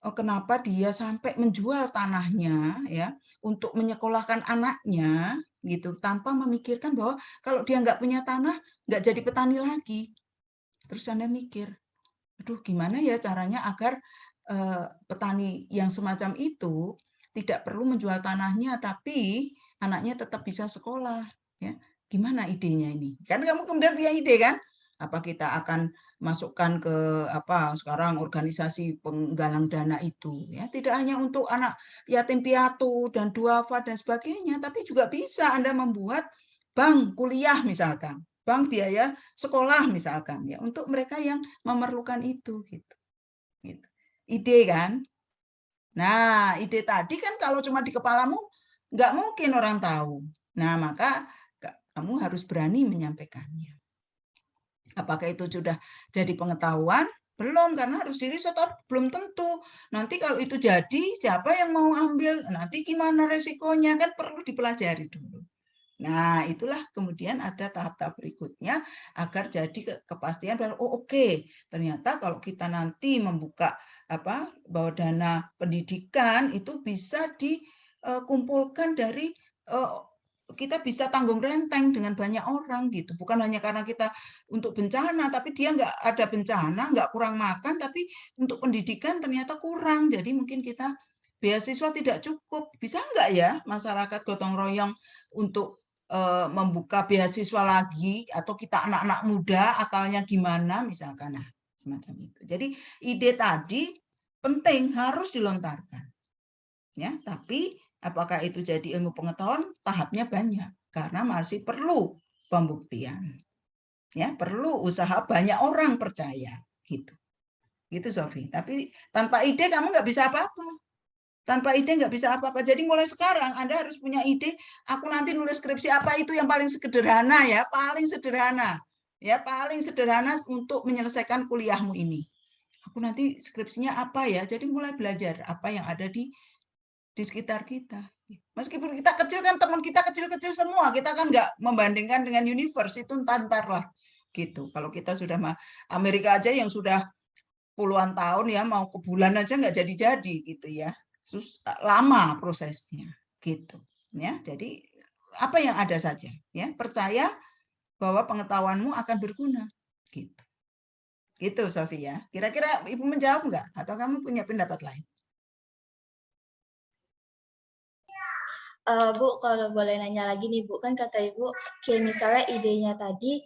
kenapa dia sampai menjual tanahnya ya untuk menyekolahkan anaknya gitu tanpa memikirkan bahwa kalau dia nggak punya tanah nggak jadi petani lagi. Terus Anda mikir, aduh gimana ya caranya agar petani yang semacam itu tidak perlu menjual tanahnya tapi anaknya tetap bisa sekolah ya. Gimana idenya ini? Kan kamu kemudian punya ide kan? Apa kita akan masukkan ke sekarang organisasi penggalang dana itu ya, tidak hanya untuk anak yatim piatu dan duafa dan sebagainya, tapi juga bisa Anda membuat bank kuliah misalkan, bank biaya sekolah misalkan ya untuk mereka yang memerlukan itu gitu. Ide kan? Nah, ide tadi kan kalau cuma di kepalamu nggak mungkin orang tahu. Nah, maka kamu harus berani menyampaikannya. Apakah itu sudah jadi pengetahuan? Belum, karena harus diriset, belum tentu. Nanti kalau itu jadi, siapa yang mau ambil? Nanti gimana resikonya? Kan perlu dipelajari dulu. Nah, itulah kemudian ada tahap-tahap berikutnya agar jadi kepastian bahwa oke, ternyata kalau kita nanti membuka bahwa dana pendidikan itu bisa dikumpulkan dari kita bisa tanggung renteng dengan banyak orang gitu. Bukan hanya karena kita untuk bencana, tapi dia nggak ada bencana, nggak kurang makan, tapi untuk pendidikan ternyata kurang. Jadi mungkin kita beasiswa tidak cukup. Bisa nggak ya masyarakat gotong royong untuk membuka beasiswa lagi, atau kita anak-anak muda akalnya gimana misalkan, nah semacam itu. Jadi ide tadi penting, harus dilontarkan. Ya, tapi apakah itu jadi ilmu pengetahuan? Tahapnya banyak, karena masih perlu pembuktian. Ya, perlu usaha banyak orang percaya, gitu. Gitu, Sofi. Tapi tanpa ide kamu nggak bisa apa-apa. Tanpa ide nggak bisa apa-apa. Jadi mulai sekarang Anda harus punya ide. Aku nanti nulis skripsi apa, itu yang paling sederhana ya, paling sederhana. Ya, paling sederhana untuk menyelesaikan kuliahmu ini. Aku nanti skripsinya apa ya? Jadi mulai belajar apa yang ada di sekitar kita. Meskipun kita kecil kan, teman kita kecil-kecil semua, kita kan nggak membandingkan dengan universe, itu entar lah gitu. Kalau kita sudah Amerika aja yang sudah puluhan tahun ya, mau ke bulan aja nggak jadi-jadi gitu ya. Lama prosesnya gitu ya. Jadi apa yang ada saja ya, percaya bahwa pengetahuanmu akan berguna gitu. Gitu, Sofi ya. Kira-kira Ibu menjawab nggak, atau kamu punya pendapat lain? Bu, kalau boleh nanya lagi nih Bu, kan kata Ibu kayak misalnya idenya tadi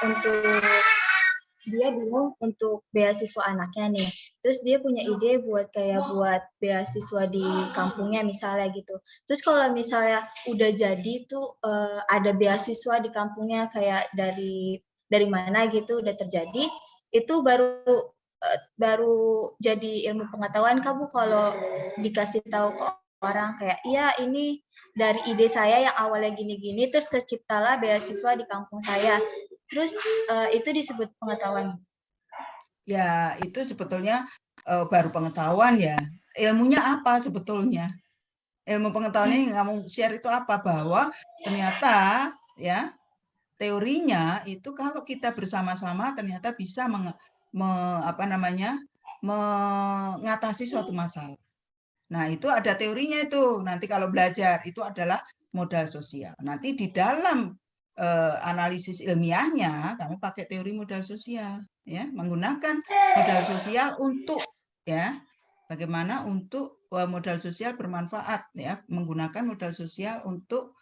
untuk dia bingung untuk beasiswa anaknya nih, terus dia punya ide buat beasiswa di kampungnya misalnya gitu. Terus kalau misalnya udah jadi tuh ada beasiswa di kampungnya kayak dari mana gitu udah terjadi, itu baru jadi ilmu pengetahuan kan Bu, kalau dikasih tahu ke orang kayak, iya ini dari ide saya yang awalnya gini-gini, terus terciptalah beasiswa di kampung saya. Terus itu disebut pengetahuan. Ya, itu sebetulnya baru pengetahuan ya. Ilmunya apa sebetulnya? Ilmu pengetahuannya yang kamu share itu apa? Bahwa ternyata ya teorinya itu kalau kita bersama-sama ternyata bisa mengatasi suatu masalah. Nah, itu ada teorinya itu. Nanti kalau belajar itu adalah modal sosial. Nanti di dalam analisis ilmiahnya kamu pakai teori modal sosial ya, menggunakan modal sosial untuk ya bagaimana untuk modal sosial bermanfaat ya, menggunakan modal sosial untuk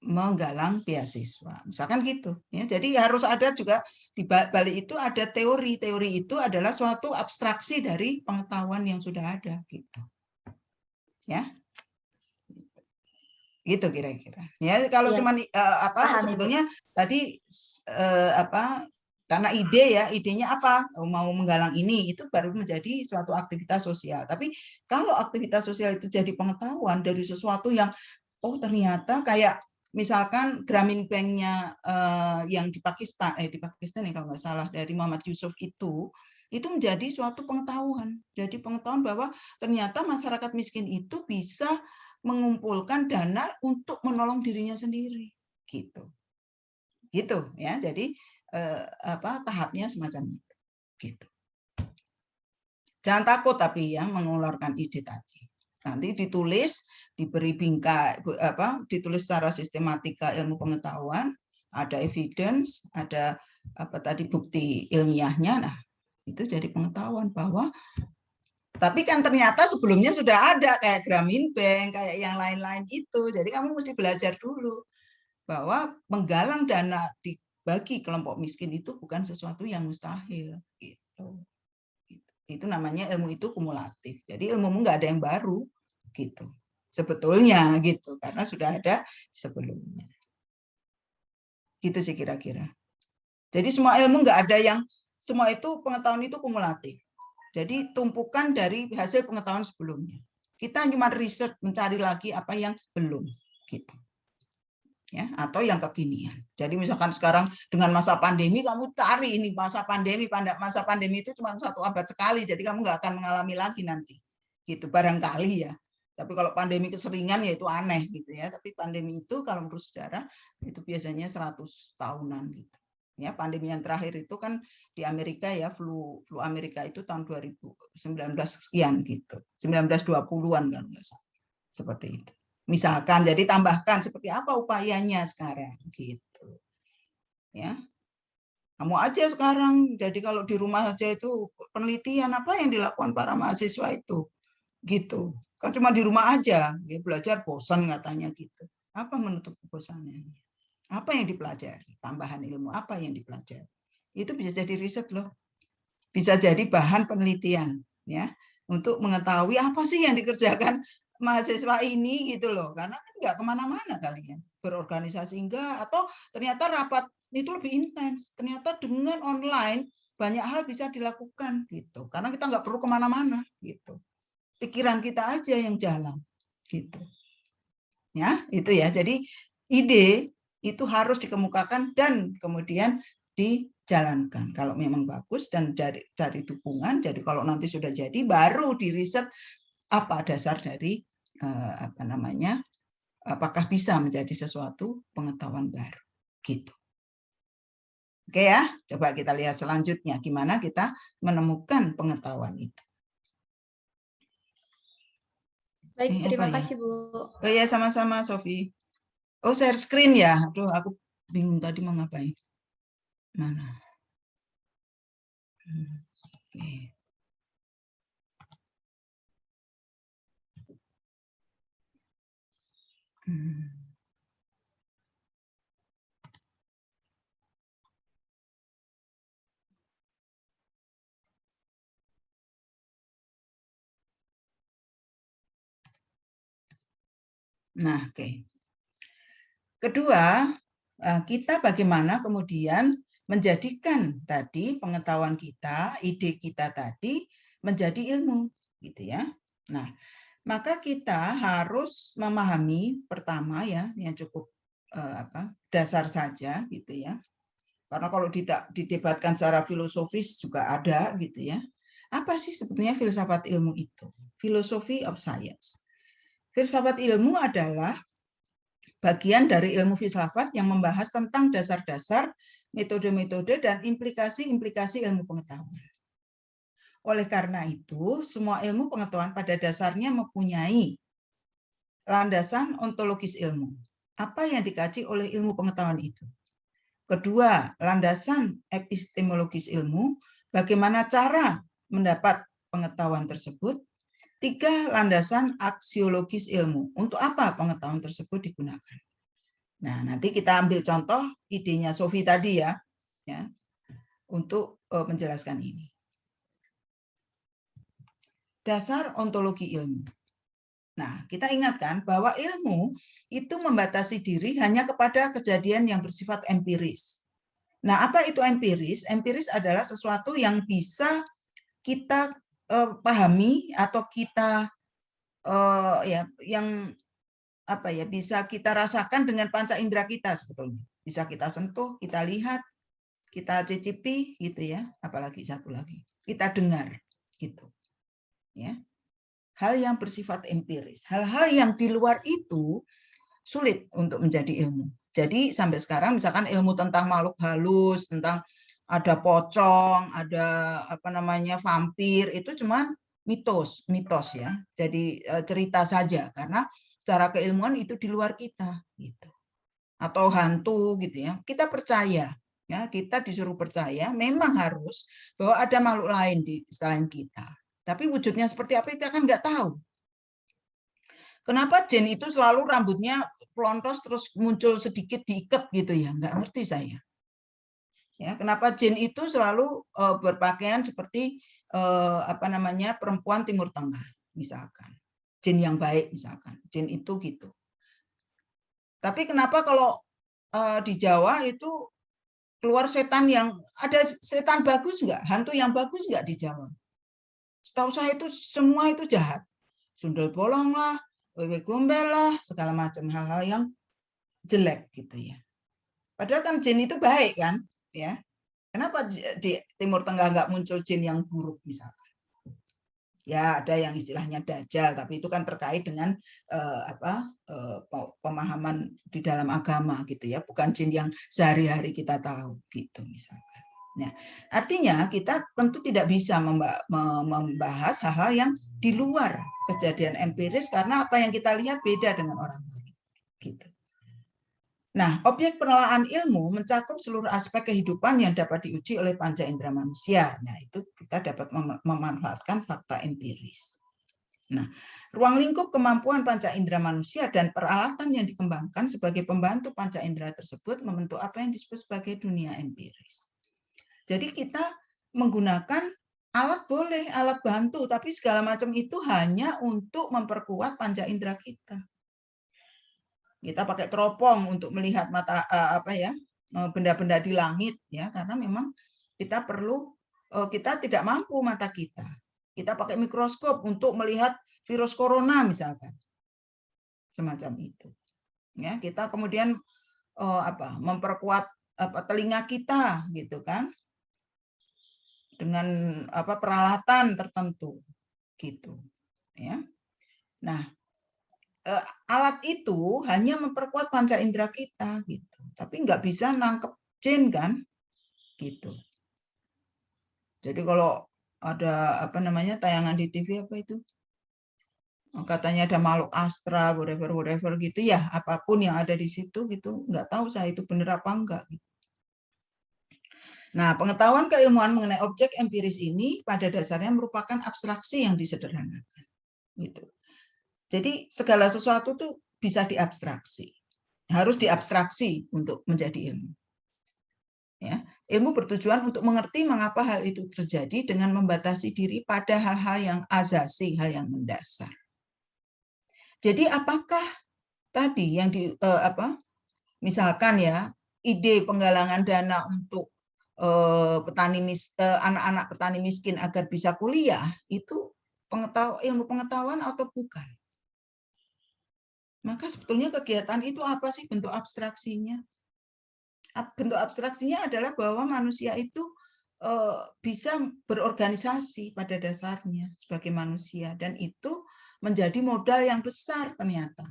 menggalang beasiswa misalkan gitu ya. Jadi harus ada juga di balik itu ada teori itu adalah suatu abstraksi dari pengetahuan yang sudah ada gitu ya, gitu kira-kira ya. Kalau cuman sebetulnya tadi karena idenya apa, mau menggalang ini, itu baru menjadi suatu aktivitas sosial. Tapi kalau aktivitas sosial itu jadi pengetahuan dari sesuatu yang ternyata kayak misalkan Grameen Bank-nya yang di Pakistan ya kalau nggak salah, dari Muhammad Yusuf itu menjadi suatu pengetahuan. Jadi pengetahuan bahwa ternyata masyarakat miskin itu bisa mengumpulkan dana untuk menolong dirinya sendiri, gitu ya. Jadi tahapnya semacam itu, gitu. Jangan takut tapi ya mengeluarkan ide tadi. Nanti ditulis, diberi bingkai, ditulis secara sistematika ilmu pengetahuan, ada evidence, ada bukti ilmiahnya. Nah, itu jadi pengetahuan bahwa. Tapi kan ternyata sebelumnya sudah ada kayak Grameen Bank, kayak yang lain-lain itu. Jadi kamu mesti belajar dulu bahwa menggalang dana bagi kelompok miskin itu bukan sesuatu yang mustahil. Gitu. Itu namanya ilmu itu kumulatif. Jadi ilmumu nggak ada yang baru, gitu. Sebetulnya gitu, karena sudah ada sebelumnya. Gitu sih kira-kira. Jadi semua ilmu nggak ada yang, semua itu pengetahuan itu kumulatif. Jadi tumpukan dari hasil pengetahuan sebelumnya. Kita cuma riset, mencari lagi apa yang belum, gitu. Ya, atau yang kekinian. Jadi misalkan sekarang dengan masa pandemi, kamu cari ini masa pandemi itu cuma 1 abad sekali, jadi kamu nggak akan mengalami lagi nanti, gitu barangkali ya. Tapi kalau pandemi keseringan ya itu aneh gitu ya. Tapi pandemi itu kalau menurut sejarah itu biasanya 100 tahunan gitu. Ya, pandemi yang terakhir itu kan di Amerika ya, flu Amerika itu tahun 2019 sekian gitu. 1920-an kalau nggak salah. Seperti itu. Misalkan, jadi tambahkan seperti apa upayanya sekarang, gitu. Ya, kamu aja sekarang. Jadi kalau di rumah aja itu penelitian apa yang dilakukan para mahasiswa itu, gitu. Kan cuma di rumah aja, ya, belajar bosan katanya gitu. Apa menutup kebosannya? Apa yang dipelajari? Tambahan ilmu apa yang dipelajari? Itu bisa jadi riset loh. Bisa jadi bahan penelitian, ya, untuk mengetahui apa sih yang dikerjakan mahasiswa ini gitu loh. Karena kan nggak kemana-mana kalian berorganisasi enggak, atau ternyata rapat itu lebih intens. Ternyata dengan online banyak hal bisa dilakukan gitu. Karena kita nggak perlu kemana-mana gitu. Pikiran kita aja yang jalan gitu. Ya, itu ya. Jadi ide itu harus dikemukakan dan kemudian dijalankan. Kalau memang bagus dan cari dukungan. Jadi kalau nanti sudah jadi, baru diriset apa dasar dari apa namanya, apakah bisa menjadi sesuatu pengetahuan baru. Gitu. Oke ya, coba kita lihat selanjutnya gimana kita menemukan pengetahuan itu. Baik, terima ya? kasih Bu. Oh ya, sama-sama Sofi. Oh, share screen ya. Aduh, aku bingung tadi mau ngapain. Mana? Oke. Nah, oke. Kedua, kita bagaimana kemudian menjadikan tadi pengetahuan kita, ide kita tadi menjadi ilmu, gitu ya. Nah, maka kita harus memahami pertama ya, yang cukup dasar saja, gitu ya. Karena kalau tidak didebatkan secara filosofis juga ada, gitu ya. Apa sih sebetulnya filsafat ilmu itu? Philosophy of science. Filsafat ilmu adalah bagian dari ilmu filsafat yang membahas tentang dasar-dasar, metode-metode, dan implikasi-implikasi ilmu pengetahuan. Oleh karena itu, semua ilmu pengetahuan pada dasarnya mempunyai landasan ontologis ilmu. Apa yang dikaji oleh ilmu pengetahuan itu? Kedua, landasan epistemologis ilmu, bagaimana cara mendapat pengetahuan tersebut. Tiga, landasan aksiologis ilmu. Untuk apa pengetahuan tersebut digunakan? Nah, nanti kita ambil contoh idenya Sofi tadi ya untuk menjelaskan ini. Dasar ontologi ilmu. Nah, kita ingatkan bahwa ilmu itu membatasi diri hanya kepada kejadian yang bersifat empiris. Nah, apa itu empiris? Empiris adalah sesuatu yang bisa kita pahami atau kita yang bisa kita rasakan dengan panca indera kita sebetulnya. Bisa kita sentuh, kita lihat, kita cicipi gitu ya, apalagi satu lagi. Kita dengar gitu. Ya. Hal yang bersifat empiris. Hal-hal yang di luar itu sulit untuk menjadi ilmu. Jadi sampai sekarang misalkan ilmu tentang makhluk halus, tentang ada pocong, ada vampir, itu cuman mitos ya. Jadi cerita saja karena secara keilmuan itu di luar kita gitu. Atau hantu gitu ya. Kita percaya ya, kita disuruh percaya memang harus bahwa ada makhluk lain di selain kita. Tapi wujudnya seperti apa kita kan nggak tahu. Kenapa jin itu selalu rambutnya pelontos terus muncul sedikit diikat gitu ya? Nggak ngerti saya. Ya, kenapa jin itu selalu berpakaian seperti perempuan Timur Tengah misalkan. Jin yang baik misalkan. Jin itu gitu. Tapi kenapa kalau di Jawa itu keluar setan yang ada setan bagus nggak? Hantu yang bagus nggak di Jawa? Setahu saya itu semua itu jahat. Sundel bolong lah, wewe gombel lah, segala macam hal-hal yang jelek gitu ya. Padahal kan jin itu baik kan, ya. Kenapa di Timur Tengah nggak muncul jin yang buruk misalkan? Ya ada yang istilahnya dajjal, tapi itu kan terkait dengan pemahaman di dalam agama gitu ya, bukan jin yang sehari-hari kita tahu gitu misalkan. Nah, artinya kita tentu tidak bisa membahas hal-hal yang di luar kejadian empiris karena apa yang kita lihat beda dengan orang lain. Gitu. Nah, objek penelaahan ilmu mencakup seluruh aspek kehidupan yang dapat diuji oleh panca indera manusia. Nah, itu kita dapat memanfaatkan fakta empiris. Nah, ruang lingkup kemampuan panca indera manusia dan peralatan yang dikembangkan sebagai pembantu panca indera tersebut membentuk apa yang disebut sebagai dunia empiris. Jadi kita menggunakan alat boleh, alat bantu, tapi segala macam itu hanya untuk memperkuat panca indera kita. Kita pakai teropong untuk melihat benda-benda di langit ya, karena memang kita tidak mampu mata kita. Kita pakai mikroskop untuk melihat virus corona misalkan. Semacam itu. Ya, kita kemudian memperkuat telinga kita gitu kan. Dengan peralatan tertentu gitu. Ya. Nah, alat itu hanya memperkuat panca indera kita gitu, tapi nggak bisa nangkep jin kan, gitu. Jadi kalau ada tayangan di TV apa itu, katanya ada makhluk astral, whatever gitu ya, apapun yang ada di situ gitu, nggak tahu saya itu benar apa enggak. Gitu. Nah, pengetahuan keilmuan mengenai objek empiris ini pada dasarnya merupakan abstraksi yang disederhanakan, gitu. Jadi segala sesuatu tuh bisa diabstraksi, harus diabstraksi untuk menjadi ilmu. Ya, ilmu bertujuan untuk mengerti mengapa hal itu terjadi dengan membatasi diri pada hal-hal yang azasi, hal yang mendasar. Jadi apakah tadi yang misalkan ya ide penggalangan dana untuk anak-anak petani miskin agar bisa kuliah itu ilmu pengetahuan atau bukan? Maka sebetulnya kegiatan itu apa sih bentuk abstraksinya? Bentuk abstraksinya adalah bahwa manusia itu bisa berorganisasi pada dasarnya sebagai manusia dan itu menjadi modal yang besar ternyata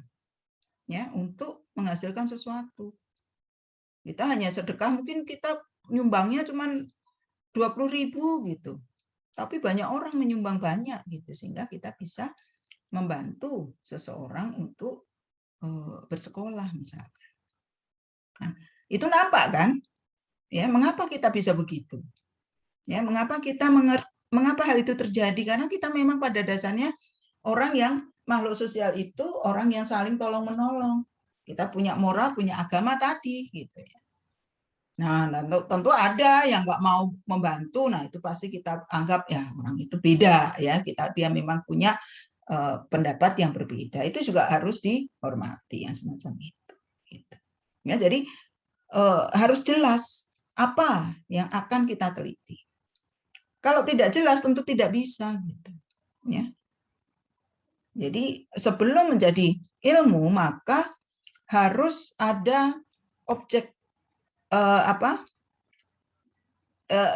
ya untuk menghasilkan sesuatu. Kita hanya sedekah mungkin kita nyumbangnya cuma 20.000 gitu. Tapi banyak orang menyumbang banyak gitu sehingga kita bisa membantu seseorang untuk bersekolah misalkan. Nah, itu nampak kan? Ya, mengapa kita bisa begitu? Ya, mengapa hal itu terjadi? Karena kita memang pada dasarnya orang yang makhluk sosial itu orang yang saling tolong menolong. Kita punya moral, punya agama tadi gitu ya. Nah, tentu ada yang nggak mau membantu. Nah, itu pasti kita anggap ya orang itu beda ya. Dia memang punya pendapat yang berbeda, itu juga harus dihormati yang semacam itu. Gitu. Ya, jadi harus jelas apa yang akan kita teliti. Kalau tidak jelas tentu tidak bisa. Gitu. Ya. Jadi sebelum menjadi ilmu maka harus ada objek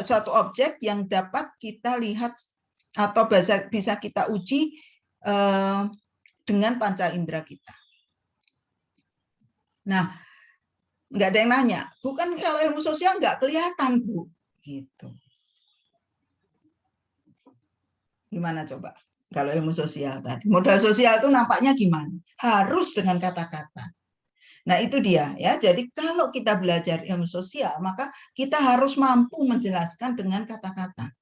suatu objek yang dapat kita lihat atau bisa kita uji dengan panca indera kita. Nah, nggak ada yang nanya, bukan kalau ilmu sosial nggak kelihatan, Bu? Gitu. Gimana coba? Kalau ilmu sosial tadi, modal sosial itu nampaknya gimana? Harus dengan kata-kata. Nah, itu dia ya. Jadi kalau kita belajar ilmu sosial, maka kita harus mampu menjelaskan dengan kata-kata.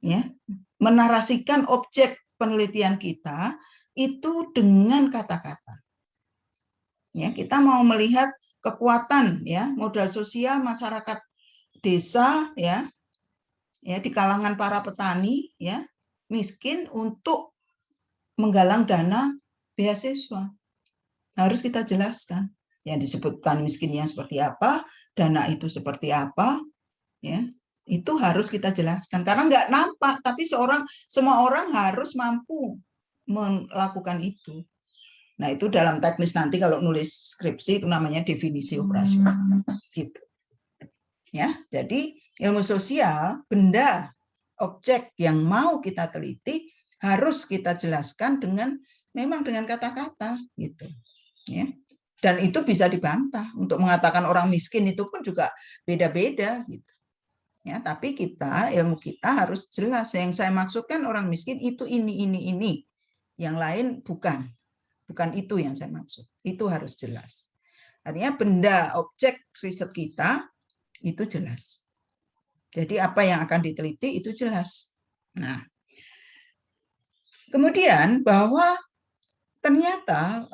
Ya, menarasikan objek penelitian kita itu dengan kata-kata. Ya, kita mau melihat kekuatan ya modal sosial masyarakat desa ya di kalangan para petani ya miskin untuk menggalang dana beasiswa. Harus kita jelaskan yang disebut petani miskinnya seperti apa, dana itu seperti apa ya. Itu harus kita jelaskan karena nggak nampak, tapi semua orang harus mampu melakukan itu. Nah, itu dalam teknis nanti kalau nulis skripsi itu namanya definisi operasional. Gitu. Ya, jadi ilmu sosial, benda, objek yang mau kita teliti harus kita jelaskan memang dengan kata-kata gitu. Ya. Dan itu bisa dibantah. Untuk mengatakan orang miskin itu pun juga beda-beda gitu. Ya, tapi ilmu kita harus jelas. Yang saya maksudkan orang miskin itu ini. Yang lain bukan. Bukan itu yang saya maksud. Itu harus jelas. Artinya benda, objek riset kita itu jelas. Jadi apa yang akan diteliti itu jelas. Nah, kemudian bahwa ternyata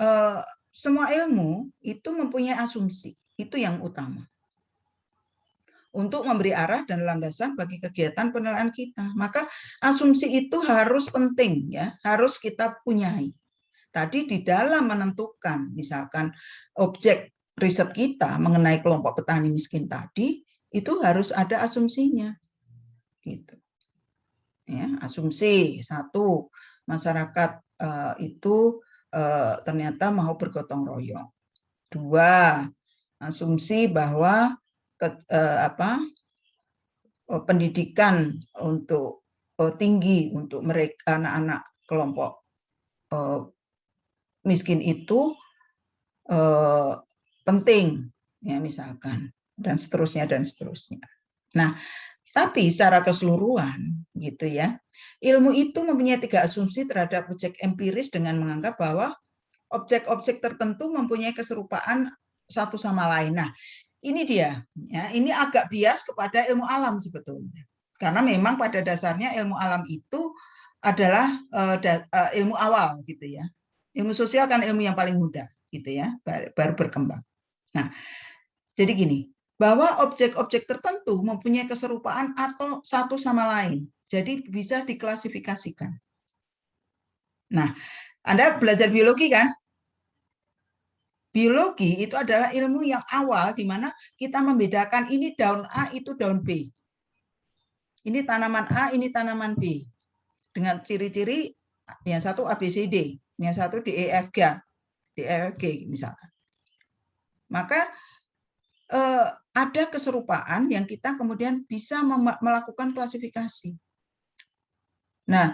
semua ilmu itu mempunyai asumsi. Itu yang utama. Untuk memberi arah dan landasan bagi kegiatan penilaian kita. Maka asumsi itu harus penting, ya, harus kita punyai. Tadi di dalam menentukan misalkan objek riset kita mengenai kelompok petani miskin tadi, itu harus ada asumsinya. Gitu. Ya, asumsi satu, masyarakat itu ternyata mau bergotong royong. Dua, asumsi bahwa pendidikan untuk tinggi untuk mereka anak-anak kelompok miskin itu penting, ya misalkan, dan seterusnya dan seterusnya. Nah, tapi secara keseluruhan gitu ya, ilmu itu mempunyai 3 asumsi terhadap objek empiris dengan menganggap bahwa objek-objek tertentu mempunyai keserupaan satu sama lain. Nah, ini dia, ya, ini agak bias kepada ilmu alam sebetulnya, karena memang pada dasarnya ilmu alam itu adalah ilmu awal gitu ya. Ilmu sosial kan ilmu yang paling muda gitu ya, baru berkembang. Nah, jadi gini, bahwa objek-objek tertentu mempunyai keserupaan atau satu sama lain, jadi bisa diklasifikasikan. Nah, Anda belajar biologi kan? Biologi itu adalah ilmu yang awal di mana kita membedakan ini daun A, itu daun B. Ini tanaman A, ini tanaman B. Dengan ciri-ciri yang satu ABCD, yang satu DEFG misalkan. Maka ada keserupaan yang kita kemudian bisa melakukan klasifikasi. Nah,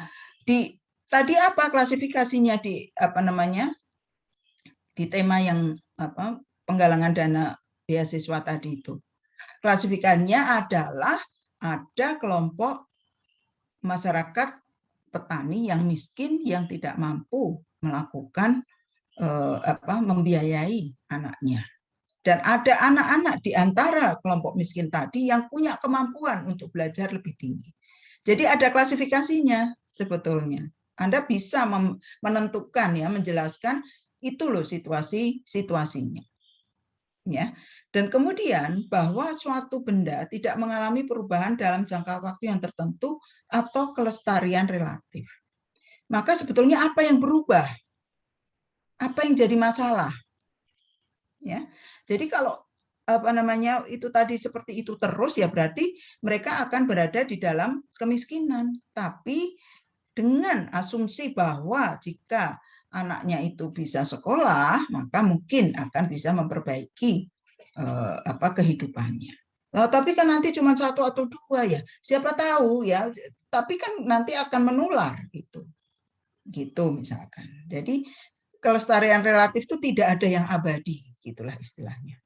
tadi apa klasifikasinya di tema yang penggalangan dana beasiswa tadi itu. Klasifikasinya adalah ada kelompok masyarakat petani yang miskin yang tidak mampu melakukan membiayai anaknya. Dan ada anak-anak di antara kelompok miskin tadi yang punya kemampuan untuk belajar lebih tinggi. Jadi ada klasifikasinya sebetulnya. Anda bisa menentukan, ya, menjelaskan itu loh situasinya. Ya. Dan kemudian bahwa suatu benda tidak mengalami perubahan dalam jangka waktu yang tertentu atau kelestarian relatif. Maka sebetulnya apa yang berubah? Apa yang jadi masalah? Ya. Jadi kalau itu tadi seperti itu terus, ya berarti mereka akan berada di dalam kemiskinan. Tapi dengan asumsi bahwa jika anaknya itu bisa sekolah, maka mungkin akan bisa memperbaiki kehidupannya. Tapi kan nanti cuma 1 atau 2 ya, siapa tahu ya. Tapi kan nanti akan menular gitu misalkan. Jadi kelestarian relatif itu tidak ada yang abadi, gitulah istilahnya.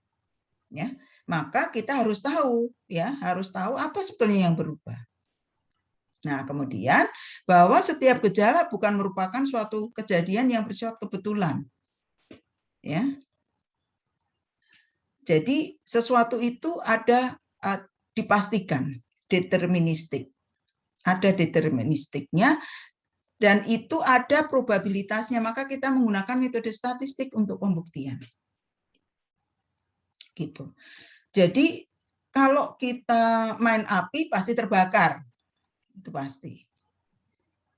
Ya, maka kita harus tahu, ya, harus tahu apa sebetulnya yang berubah. Nah, kemudian bahwa setiap gejala bukan merupakan suatu kejadian yang bersifat kebetulan. Ya. Jadi sesuatu itu ada dipastikan deterministik. Ada deterministiknya dan itu ada probabilitasnya, maka kita menggunakan metode statistik untuk pembuktian. Gitu. Jadi kalau kita main api pasti terbakar. Itu pasti.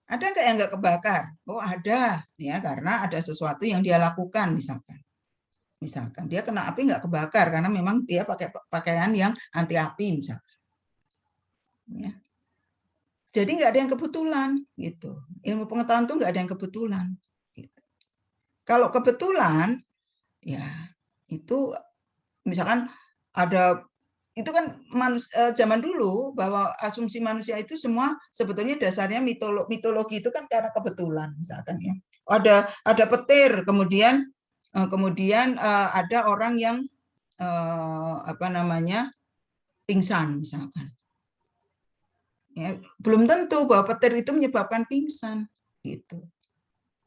Ada nggak yang nggak kebakar? Oh ada, ya, karena ada sesuatu yang dia lakukan misalkan. Misalkan dia kena api nggak kebakar karena memang dia pakai pakaian yang anti api misalkan. Ya. Jadi nggak ada yang kebetulan gitu. Ilmu pengetahuan itu nggak ada yang kebetulan. Gitu. Kalau kebetulan, ya itu misalkan ada. Itu kan zaman dulu bahwa asumsi manusia itu semua sebetulnya dasarnya mitologi itu kan karena kebetulan misalkan ya. Ada petir, kemudian ada orang yang pingsan misalkan. Ya, belum tentu bahwa petir itu menyebabkan pingsan, gitu.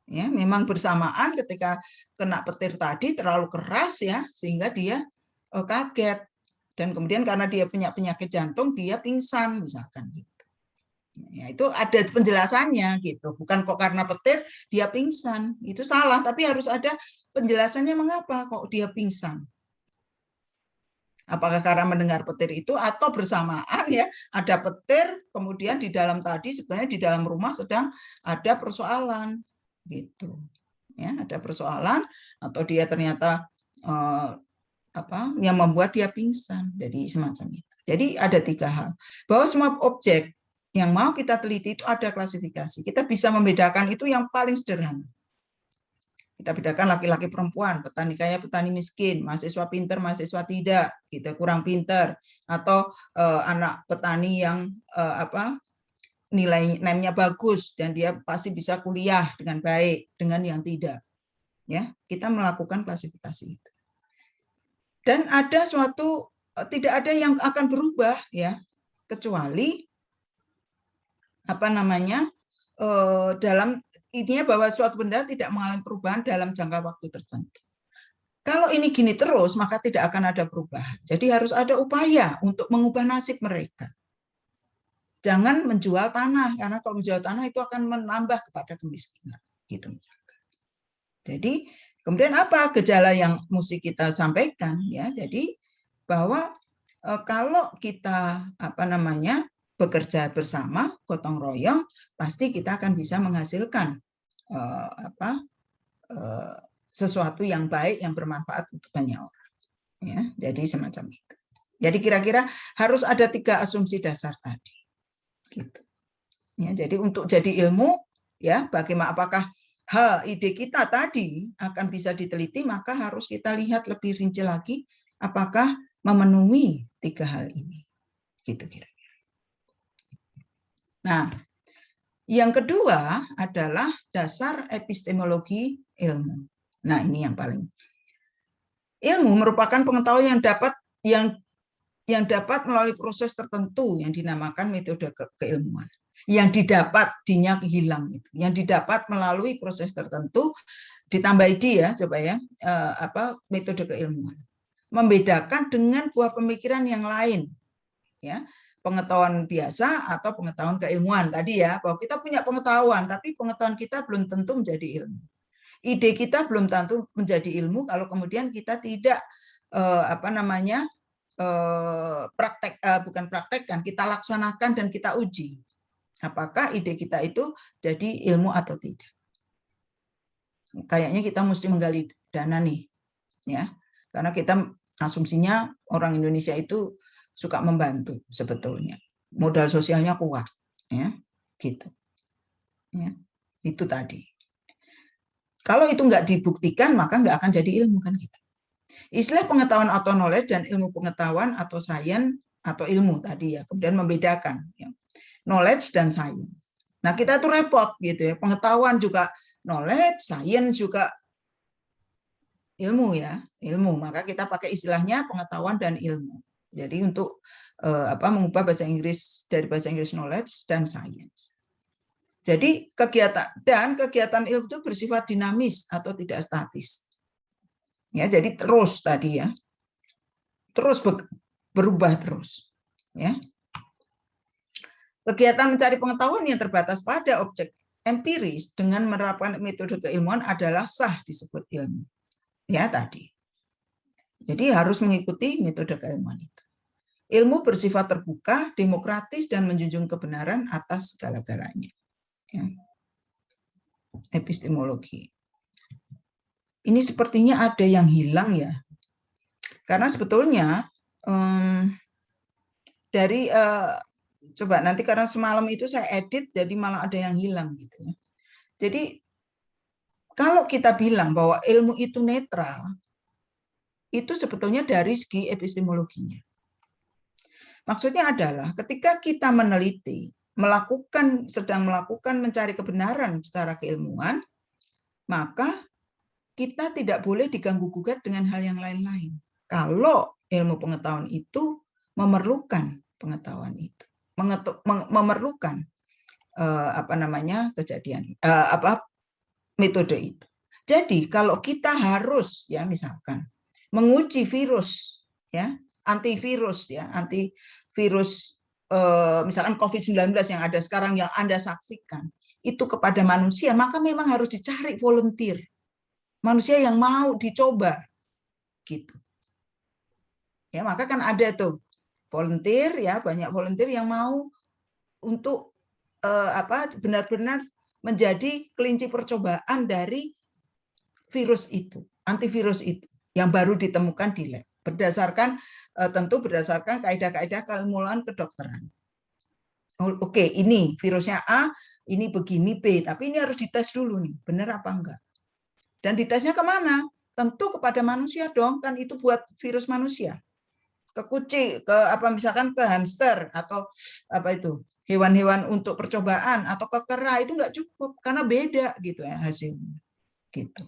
Ya, memang bersamaan ketika kena petir tadi terlalu keras ya, sehingga dia kaget, dan kemudian karena dia punya penyakit jantung dia pingsan misalkan gitu. Ya, itu ada penjelasannya gitu, bukan kok karena petir dia pingsan, itu salah, tapi harus ada penjelasannya mengapa kok dia pingsan. Apakah karena mendengar petir itu atau bersamaan ya ada petir, kemudian di dalam tadi sebenarnya di dalam rumah sedang ada persoalan gitu. Ya, ada persoalan atau dia ternyata yang membuat dia pingsan, jadi semacam itu. Jadi ada 3 hal. Bahwa semua objek yang mau kita teliti itu ada klasifikasi. Kita bisa membedakan itu yang paling sederhana. Kita bedakan laki-laki perempuan, petani kaya, petani miskin, mahasiswa pinter, mahasiswa tidak, gitu, kurang pinter, atau anak petani yang nilainya bagus dan dia pasti bisa kuliah dengan baik, dengan yang tidak. Ya, kita melakukan klasifikasi itu. Dan ada suatu tidak ada yang akan berubah ya, kecuali dalam intinya bahwa suatu benda tidak mengalami perubahan dalam jangka waktu tertentu. Kalau ini gini terus, maka tidak akan ada perubahan. Jadi harus ada upaya untuk mengubah nasib mereka. Jangan menjual tanah, karena kalau menjual tanah itu akan menambah kepada kemiskinan. Gitu misalkan. Jadi kemudian apa gejala yang mesti kita sampaikan ya? Jadi bahwa kalau kita bekerja bersama, gotong royong, pasti kita akan bisa menghasilkan sesuatu yang baik, yang bermanfaat untuk banyak orang. Ya, jadi semacam itu. Jadi kira-kira harus ada 3 asumsi dasar tadi. Gitu. Ya, jadi untuk jadi ilmu, ya, bagaimana apakah ide kita tadi akan bisa diteliti, maka harus kita lihat lebih rinci lagi apakah memenuhi 3 hal ini. Gitu kira-kira. Nah, yang kedua adalah dasar epistemologi ilmu. Nah, ini yang paling. Ilmu merupakan pengetahuan yang dapat melalui proses tertentu yang dinamakan metode keilmuan. Yang didapat, dinya hilang itu. Yang didapat melalui proses tertentu, ditambah id ya, coba ya, metode keilmuan. Membedakan dengan buah pemikiran yang lain. Ya. Pengetahuan biasa atau pengetahuan keilmuan tadi ya, bahwa kita punya pengetahuan tapi pengetahuan kita belum tentu menjadi ilmu. Ide kita belum tentu menjadi ilmu kalau kemudian kita tidak bukan praktekkan, kita laksanakan dan kita uji apakah ide kita itu jadi ilmu atau tidak. Kayaknya kita mesti menggali dana nih ya, karena kita asumsinya orang Indonesia itu suka membantu sebetulnya, modal sosialnya kuat, ya, gitu, ya, itu tadi. Kalau itu nggak dibuktikan, maka nggak akan jadi ilmu kan kita. Istilah pengetahuan atau knowledge dan ilmu pengetahuan atau science atau ilmu tadi ya, kemudian membedakan ya, knowledge dan science. Nah kita tuh repot gitu ya, pengetahuan juga knowledge, science juga ilmu ya, ilmu. Maka kita pakai istilahnya pengetahuan dan ilmu. Jadi untuk mengubah bahasa Inggris dari bahasa Inggris knowledge dan science. Jadi kegiatan ilmu itu bersifat dinamis atau tidak statis. Ya, jadi terus tadi ya. Terus berubah terus, ya. Kegiatan mencari pengetahuan yang terbatas pada objek empiris dengan menerapkan metode keilmuan adalah sah disebut ilmu. Ya, tadi. Jadi harus mengikuti metode keilmuan itu. Ilmu bersifat terbuka, demokratis, dan menjunjung kebenaran atas segala-galanya. Ya. Epistemologi. Ini sepertinya ada yang hilang ya. Karena sebetulnya coba nanti karena semalam itu saya edit, jadi malah ada yang hilang gitu ya. Jadi kalau kita bilang bahwa ilmu itu netral, itu sebetulnya dari segi epistemologinya. Maksudnya adalah ketika kita meneliti, sedang melakukan mencari kebenaran secara keilmuan, maka kita tidak boleh diganggu-gugat dengan hal yang lain-lain. Kalau ilmu pengetahuan itu memerlukan pengetahuan itu. memerlukan kejadian metode itu. Jadi kalau kita harus ya misalkan menguji virus ya, antivirus misalkan COVID-19 yang ada sekarang yang Anda saksikan itu kepada manusia, maka memang harus dicari volunteer. Manusia yang mau dicoba gitu. Ya, maka kan ada tuh volunteer ya, banyak volunteer yang mau untuk benar-benar menjadi kelinci percobaan dari virus itu, antivirus itu yang baru ditemukan di lab tentu berdasarkan kaidah-kaidah keilmuan kedokteran. Oke, ini virusnya A, ini begini B, tapi ini harus dites dulu nih, benar apa enggak? Dan ditesnya kemana? Tentu kepada manusia dong, kan itu buat virus manusia. Ke kucing, misalkan ke hamster atau hewan-hewan untuk percobaan atau ke kera itu nggak cukup karena beda gitu ya hasilnya. Gitu.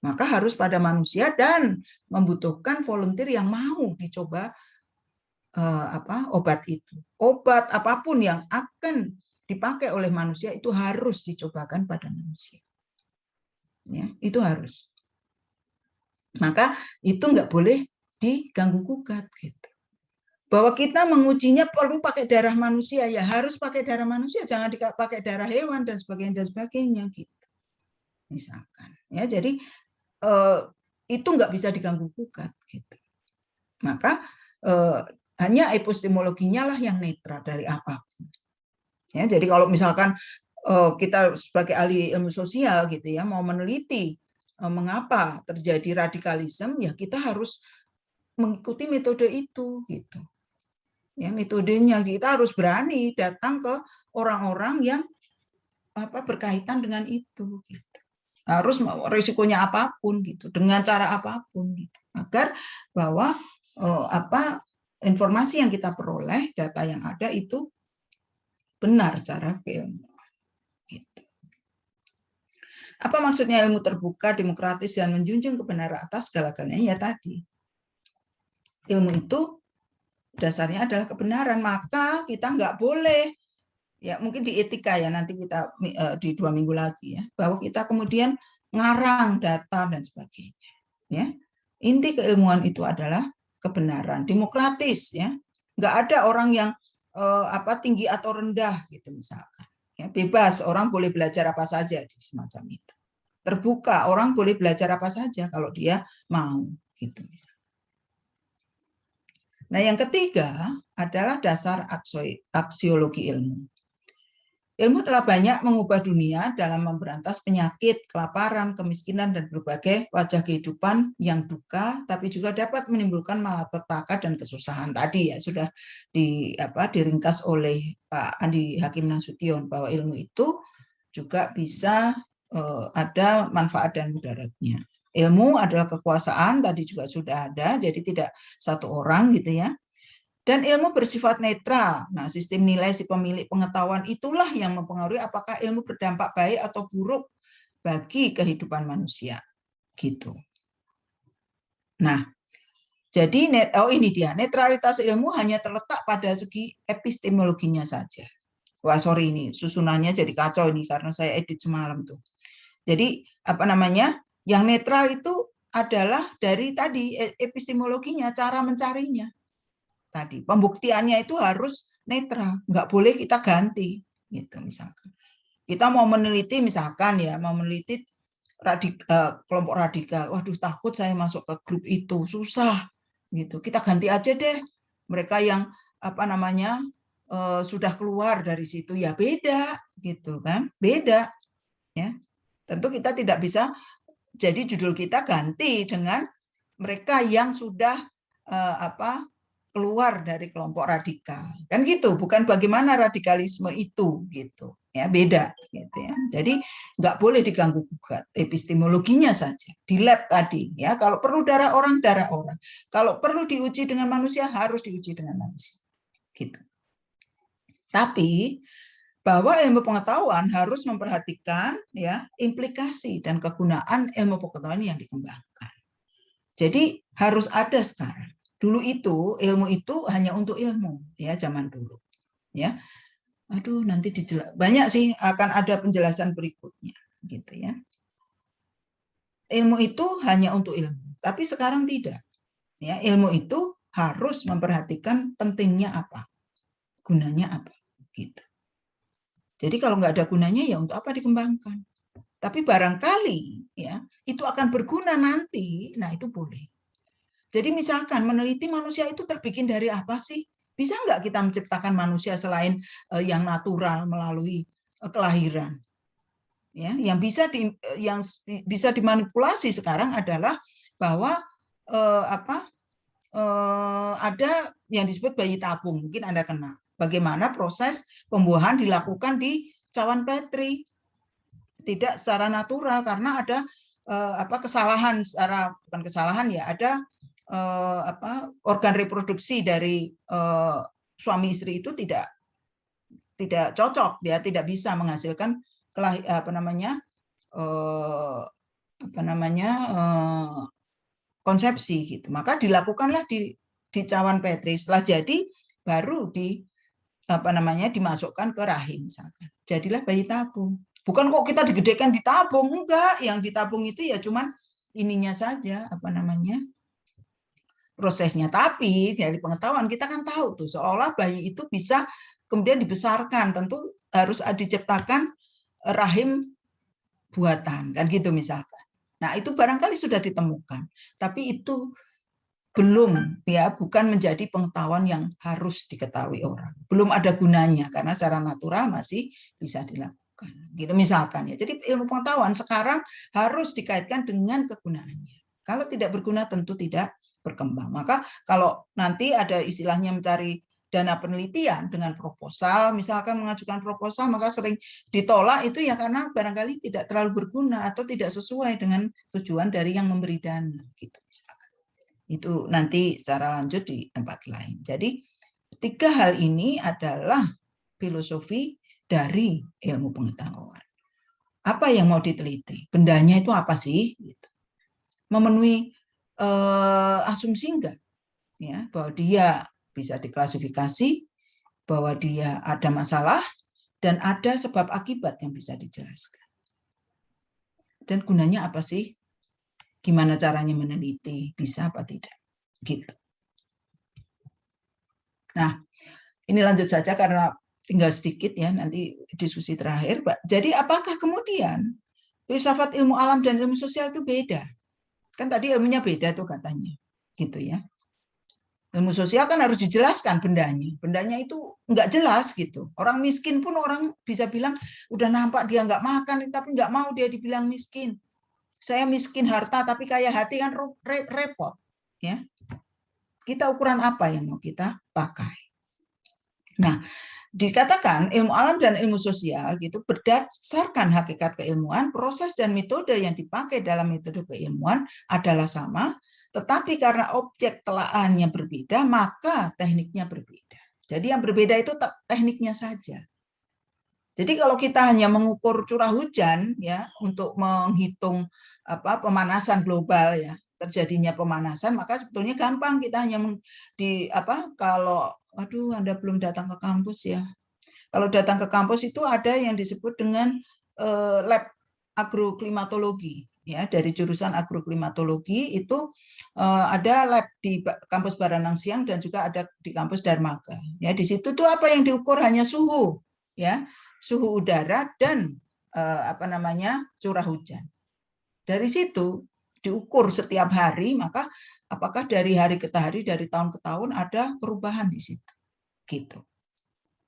Maka harus pada manusia dan membutuhkan volunteer yang mau dicoba obat itu. Obat apapun yang akan dipakai oleh manusia itu harus dicobakan pada manusia. Ya, itu harus. Maka itu nggak boleh diganggu gugat gitu. Bahwa kita mengujinya perlu pakai darah manusia, ya harus pakai darah manusia, jangan dipakai darah hewan dan sebagainya gitu. Misalkan, ya jadi itu nggak bisa diganggu gugat gitu. Maka hanya epistemologinya lah yang netral dari apapun. Ya, jadi kalau misalkan kita sebagai ahli ilmu sosial gitu ya mau meneliti mengapa terjadi radikalisme, ya kita harus mengikuti metode itu gitu. Ya, metodenya kita harus berani datang ke orang-orang yang berkaitan dengan itu gitu. Harus risikonya apapun gitu, dengan cara apapun gitu. Agar bahwa informasi yang kita peroleh, data yang ada itu benar cara keilmuan gitu. Apa maksudnya ilmu terbuka, demokratis dan menjunjung kebenaran atas segala-galanya? Ya tadi. Ilmu itu dasarnya adalah kebenaran, maka kita nggak boleh, ya mungkin di etika ya nanti kita di 2 minggu lagi ya, bahwa kita kemudian ngarang data dan sebagainya. Ya, inti keilmuan itu adalah kebenaran, demokratis ya, nggak ada orang yang tinggi atau rendah gitu misalkan. Ya, bebas, orang boleh belajar apa saja di semacam itu. Terbuka, orang boleh belajar apa saja kalau dia mau gitu misalkan. Nah, yang ketiga adalah dasar aksiologi ilmu. Ilmu telah banyak mengubah dunia dalam memberantas penyakit, kelaparan, kemiskinan, dan berbagai wajah kehidupan yang duka, tapi juga dapat menimbulkan malapetaka dan kesusahan. Tadi ya sudah diringkas oleh Pak Andi Hakim Nasution bahwa ilmu itu juga bisa ada manfaat dan mudaratnya. Ilmu adalah kekuasaan, tadi juga sudah ada, jadi tidak satu orang gitu ya. Dan ilmu bersifat netral. Nah, sistem nilai si pemilik pengetahuan itulah yang mempengaruhi apakah ilmu berdampak baik atau buruk bagi kehidupan manusia. Gitu. Nah, jadi ini dia, netralitas ilmu hanya terletak pada segi epistemologinya saja. Wah, sorry ini susunannya jadi kacau ini karena saya edit semalam tuh. Jadi yang netral itu adalah dari tadi epistemologinya, cara mencarinya. Tadi pembuktiannya itu harus netral, nggak boleh kita ganti, gitu misalkan. Kita mau meneliti misalkan ya, mau meneliti kelompok radikal, waduh takut saya masuk ke grup itu, susah, gitu. Kita ganti aja deh, mereka yang sudah keluar dari situ ya beda, gitu kan, beda, ya. Tentu kita tidak bisa. Jadi judul kita ganti dengan mereka yang sudah keluar dari kelompok radikal, kan gitu. Bukan bagaimana radikalisme itu, gitu ya, beda, gitu ya. Jadi nggak boleh diganggu gugat, epistemologinya saja di lab tadi ya. Kalau perlu darah orang, kalau perlu diuji dengan manusia harus diuji dengan manusia, gitu. Tapi bahwa ilmu pengetahuan harus memperhatikan ya implikasi dan kegunaan ilmu pengetahuan yang dikembangkan. Jadi harus ada sekarang. Dulu itu ilmu itu hanya untuk ilmu ya zaman dulu. ya. Aduh, nanti banyak sih akan ada penjelasan berikutnya, gitu ya. Ilmu itu hanya untuk ilmu, tapi sekarang tidak. Ya, ilmu itu harus memperhatikan pentingnya apa, gunanya apa, gitu. Jadi kalau nggak ada gunanya ya untuk apa dikembangkan? Tapi barangkali ya itu akan berguna nanti, nah itu boleh. Jadi misalkan meneliti manusia itu terbikin dari apa sih? Bisa nggak kita menciptakan manusia selain yang natural melalui kelahiran? Ya, yang bisa dimanipulasi sekarang adalah bahwa ada yang disebut bayi tabung, mungkin Anda kenal. Bagaimana proses pembuahan dilakukan di cawan Petri, tidak secara natural karena ada kesalahan bukan kesalahan ya, ada organ reproduksi dari suami istri itu tidak cocok, ya tidak bisa menghasilkan konsepsi gitu. Maka dilakukanlah di cawan Petri. Setelah jadi baru dimasukkan ke rahim misalkan. Jadilah bayi tabung. Bukan kok kita digedekan di tabung, enggak. Yang ditabung itu ya cuman ininya saja, prosesnya. Tapi dari pengetahuan kita kan tahu tuh, seolah bayi itu bisa kemudian dibesarkan, tentu harus diciptakan rahim buatan, kan gitu misalkan. Nah, itu barangkali sudah ditemukan, tapi itu belum, ya, bukan menjadi pengetahuan yang harus diketahui orang. Belum ada gunanya karena secara natural masih bisa dilakukan. Gitu misalkan ya. Jadi ilmu pengetahuan sekarang harus dikaitkan dengan kegunaannya. Kalau tidak berguna tentu tidak berkembang. Maka kalau nanti ada istilahnya mencari dana penelitian dengan proposal, misalkan mengajukan proposal, maka sering ditolak itu ya karena barangkali tidak terlalu berguna atau tidak sesuai dengan tujuan dari yang memberi dana, gitu misalkan. Itu nanti secara lanjut di tempat lain. Jadi 3 hal ini adalah filosofi dari ilmu pengetahuan. Apa yang mau diteliti? Bendanya itu apa sih? Gitu. Memenuhi asumsi enggak? Ya, bahwa dia bisa diklasifikasi, bahwa dia ada masalah, dan ada sebab akibat yang bisa dijelaskan. Dan gunanya apa sih? Gimana caranya meneliti? Bisa apa tidak? Gitu. Nah, ini lanjut saja karena tinggal sedikit ya, nanti diskusi terakhir. Jadi apakah kemudian filsafat ilmu alam dan ilmu sosial itu beda? Kan tadi ilmunya beda tuh katanya. Gitu ya. Ilmu sosial kan harus dijelaskan bendanya. Bendanya itu nggak jelas gitu. Orang miskin pun orang bisa bilang, udah nampak dia nggak makan, tapi nggak mau dia dibilang miskin. Saya miskin harta, tapi kaya hati kan repot. Ya. Kita ukuran apa yang mau kita pakai? Nah, dikatakan ilmu alam dan ilmu sosial gitu berdasarkan hakikat keilmuan, proses dan metode yang dipakai dalam metode keilmuan adalah sama, tetapi karena objek telaahannya berbeda, maka tekniknya berbeda. Jadi yang berbeda itu tekniknya saja. Jadi kalau kita hanya mengukur curah hujan ya untuk menghitung pemanasan global ya, terjadinya pemanasan, maka sebetulnya gampang, kita hanya kalau Anda belum datang ke kampus ya. Kalau datang ke kampus itu ada yang disebut dengan lab agroklimatologi. Ya, dari jurusan agroklimatologi itu ada lab di kampus Baranang Siang dan juga ada di kampus Darmaga. Ya, di situ tuh apa yang diukur hanya suhu, ya, suhu udara dan curah hujan. Dari situ diukur setiap hari, maka apakah dari hari ke hari, dari tahun ke tahun ada perubahan di situ, gitu.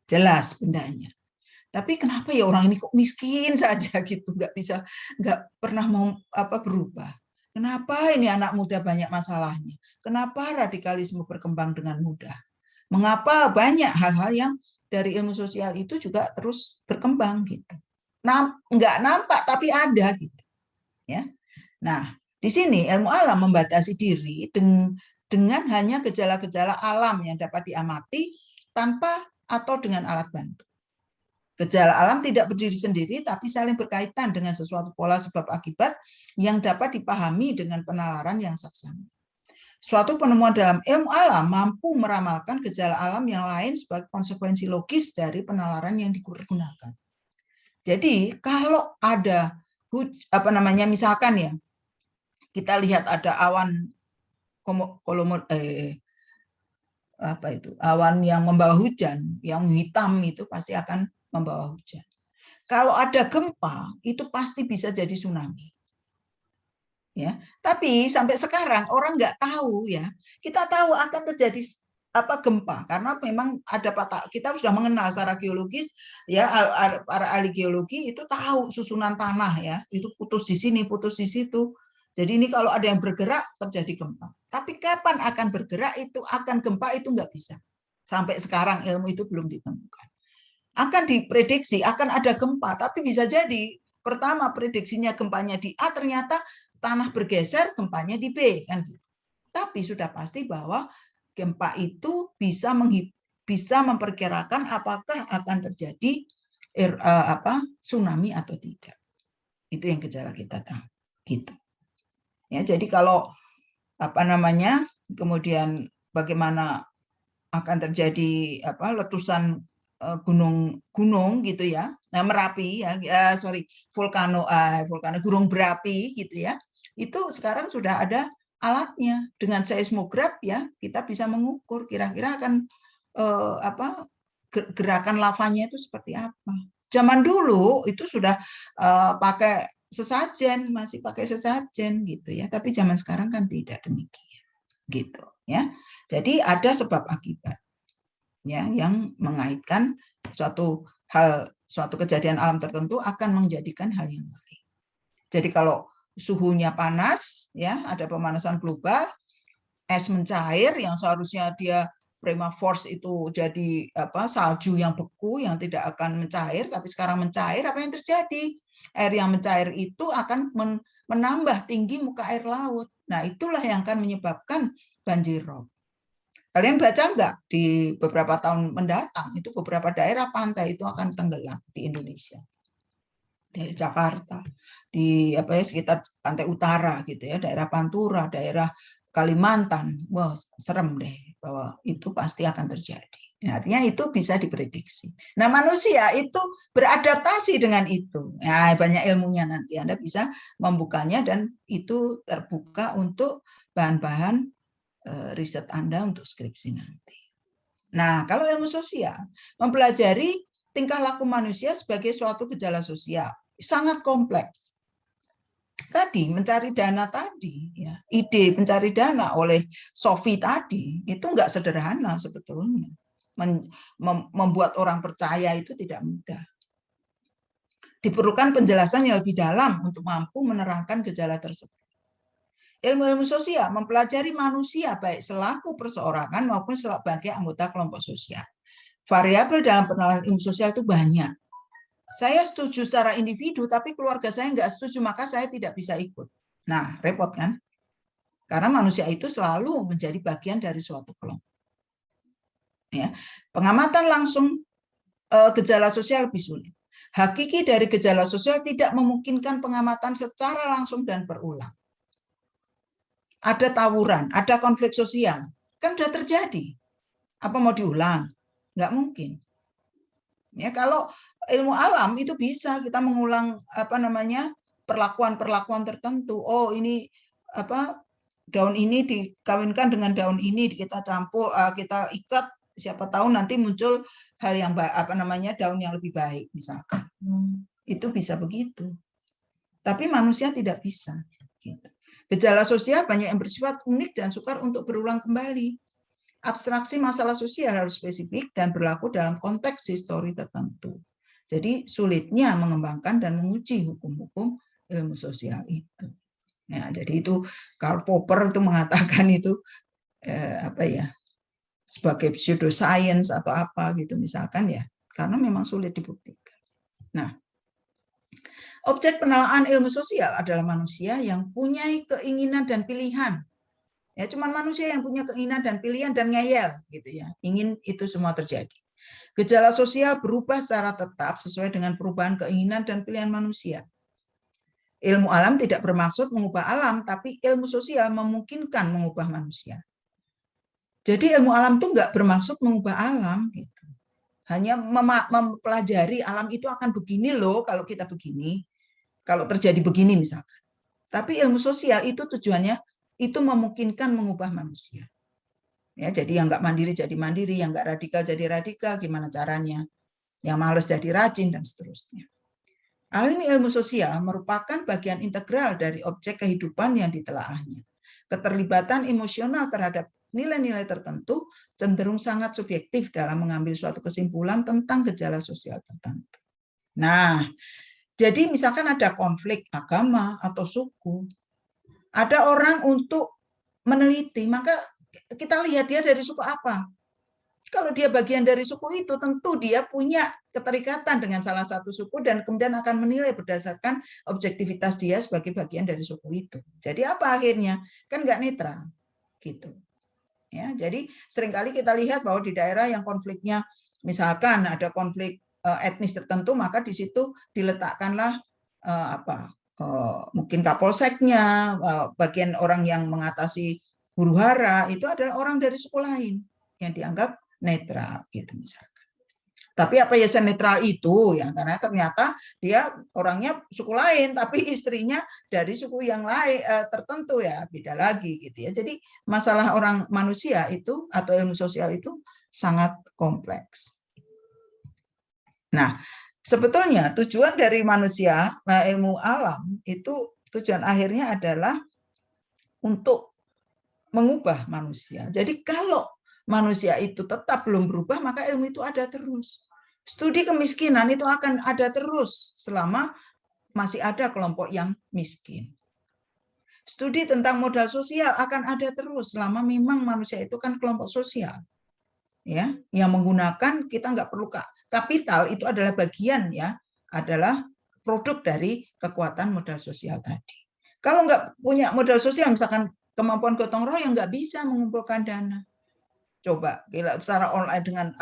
Jelas bendanya. Tapi kenapa ya orang ini kok miskin saja gitu, nggak pernah mau berubah. Kenapa ini anak muda banyak masalahnya? Kenapa radikalisme berkembang dengan mudah? Mengapa banyak hal-hal yang dari ilmu sosial itu juga terus berkembang gitu? Nggak nampak tapi ada gitu. Ya. Nah, di sini ilmu alam membatasi diri dengan hanya gejala-gejala alam yang dapat diamati tanpa atau dengan alat bantu. Gejala alam tidak berdiri sendiri, tapi saling berkaitan dengan sesuatu pola sebab akibat yang dapat dipahami dengan penalaran yang saksama. Suatu penemuan dalam ilmu alam mampu meramalkan gejala alam yang lain sebagai konsekuensi logis dari penalaran yang digunakan. Jadi kalau ada misalkan ya, kita lihat ada awan awan yang membawa hujan, yang hitam itu pasti akan membawa hujan. Kalau ada gempa itu pasti bisa jadi tsunami. Ya, tapi sampai sekarang orang nggak tahu ya. Kita tahu akan terjadi gempa karena memang ada kita sudah mengenal secara geologis ya, para ahli geologi itu tahu susunan tanah ya, itu putus di sini, putus di situ. Jadi ini kalau ada yang bergerak terjadi gempa. Tapi kapan akan bergerak itu akan gempa itu nggak bisa. Sampai sekarang ilmu itu belum ditemukan. Akan diprediksi akan ada gempa, tapi bisa jadi pertama prediksinya gempanya di A, ternyata tanah bergeser, gempanya di B, kan gitu. Tapi sudah pasti bahwa gempa itu bisa memperkirakan apakah akan terjadi tsunami atau tidak. Itu yang gejala kita tahu. Gitu. Ya, jadi kalau kemudian bagaimana akan terjadi letusan gunung gitu ya. Nah, Merapi ya, vulkano gunung berapi gitu ya. Itu sekarang sudah ada alatnya dengan seismograf ya, kita bisa mengukur kira-kira akan gerakan lavanya itu seperti apa. Zaman dulu itu sudah pakai sesajen, masih pakai sesajen gitu ya, tapi zaman sekarang kan tidak demikian gitu ya. Jadi ada sebab akibat ya yang mengaitkan suatu kejadian alam tertentu akan menjadikan hal yang lain. Jadi kalau suhunya panas, ya ada pemanasan global, es mencair yang seharusnya dia permafrost itu jadi salju yang beku yang tidak akan mencair, tapi sekarang mencair, apa yang terjadi? Air yang mencair itu akan menambah tinggi muka air laut. Nah, itulah yang akan menyebabkan banjir rob. Kalian baca nggak di beberapa tahun mendatang itu beberapa daerah pantai itu akan tenggelam di Indonesia. Dari Jakarta, di sekitar pantai utara gitu ya, daerah Pantura, daerah Kalimantan, wah serem deh bahwa itu pasti akan terjadi. Nah, artinya itu bisa diprediksi. Nah, manusia itu beradaptasi dengan itu. Nah, banyak ilmunya nanti Anda bisa membukanya dan itu terbuka untuk bahan-bahan riset Anda untuk skripsi nanti. Nah, kalau ilmu sosial mempelajari tingkah laku manusia sebagai suatu gejala sosial sangat kompleks. Tadi mencari dana tadi, ya, ide mencari dana oleh Sophie tadi itu enggak sederhana sebetulnya. Membuat orang percaya itu tidak mudah. Diperlukan penjelasan yang lebih dalam untuk mampu menerangkan gejala tersebut. Ilmu-ilmu sosial mempelajari manusia baik selaku perseorangan maupun sebagai anggota kelompok sosial. Variabel dalam penelitian ilmu sosial itu banyak. Saya setuju secara individu, tapi keluarga saya nggak setuju, maka saya tidak bisa ikut. Nah, repot kan? Karena manusia itu selalu menjadi bagian dari suatu kelompok. Ya. Pengamatan langsung gejala sosial lebih sulit. Hakiki dari gejala sosial tidak memungkinkan pengamatan secara langsung dan berulang. Ada tawuran, ada konflik sosial, kan sudah terjadi. Apa mau diulang? Nggak mungkin. Ya, kalau ilmu alam itu bisa kita mengulang perlakuan-perlakuan tertentu. Oh, ini daun ini dikawinkan dengan daun ini, kita campur, kita ikat, siapa tahu nanti muncul hal yang daun yang lebih baik misalkan. Itu bisa begitu. Tapi manusia tidak bisa. Gitu. Gejala sosial banyak yang bersifat unik dan sukar untuk berulang kembali. Abstraksi masalah sosial harus spesifik dan berlaku dalam konteks histori tertentu. Jadi sulitnya mengembangkan dan menguji hukum-hukum ilmu sosial itu. Nah, jadi itu Karl Popper itu mengatakan itu sebagai pseudoscience atau apa gitu misalkan ya, karena memang sulit dibuktikan. Nah, objek penelaahan ilmu sosial adalah manusia yang punya keinginan dan pilihan. Ya, cuman manusia yang punya keinginan dan pilihan dan ngeyel gitu ya. Ingin itu semua terjadi. Gejala sosial berubah secara tetap sesuai dengan perubahan keinginan dan pilihan manusia. Ilmu alam tidak bermaksud mengubah alam, tapi ilmu sosial memungkinkan mengubah manusia. Jadi ilmu alam itu nggak bermaksud mengubah alam, gitu. Hanya mempelajari alam itu akan begini loh kalau kita begini, kalau terjadi begini misalkan. Tapi ilmu sosial itu tujuannya itu memungkinkan mengubah manusia. Ya, jadi yang nggak mandiri jadi mandiri, yang nggak radikal jadi radikal, gimana caranya? Yang malas jadi rajin dan seterusnya. Ilmu sosial merupakan bagian integral dari objek kehidupan yang ditelaahnya. Keterlibatan emosional terhadap nilai-nilai tertentu cenderung sangat subjektif dalam mengambil suatu kesimpulan tentang gejala sosial tertentu. Nah, jadi misalkan ada konflik agama atau suku, ada orang untuk meneliti, maka kita lihat dia dari suku apa. Kalau dia bagian dari suku itu, tentu dia punya keterikatan dengan salah satu suku dan kemudian akan menilai berdasarkan objektivitas dia sebagai bagian dari suku itu. Jadi apa akhirnya? Kan nggak netral, gitu. Ya, jadi seringkali kita lihat bahwa di daerah yang konfliknya, misalkan ada konflik etnis tertentu, maka di situ diletakkanlah mungkin kapolseknya, bagian orang yang mengatasi huru-hara itu adalah orang dari suku lain yang dianggap netral, gitu misalkan. Tapi apa ya netral itu ya, karena ternyata dia orangnya suku lain, tapi istrinya dari suku yang lain tertentu ya, beda lagi gitu ya. Jadi masalah orang manusia itu atau ilmu sosial itu sangat kompleks. Nah, sebetulnya tujuan dari manusia, ilmu alam itu tujuan akhirnya adalah untuk mengubah manusia. Jadi kalau manusia itu tetap belum berubah, maka ilmu itu ada terus. Studi kemiskinan itu akan ada terus selama masih ada kelompok yang miskin. Studi tentang modal sosial akan ada terus selama memang manusia itu kan kelompok sosial. Ya, yang menggunakan, kita nggak perlu kapital, itu adalah bagian ya, adalah produk dari kekuatan modal sosial tadi. Kalau nggak punya modal sosial, misalkan kemampuan gotong royong, nggak bisa mengumpulkan dana. Coba secara online dengan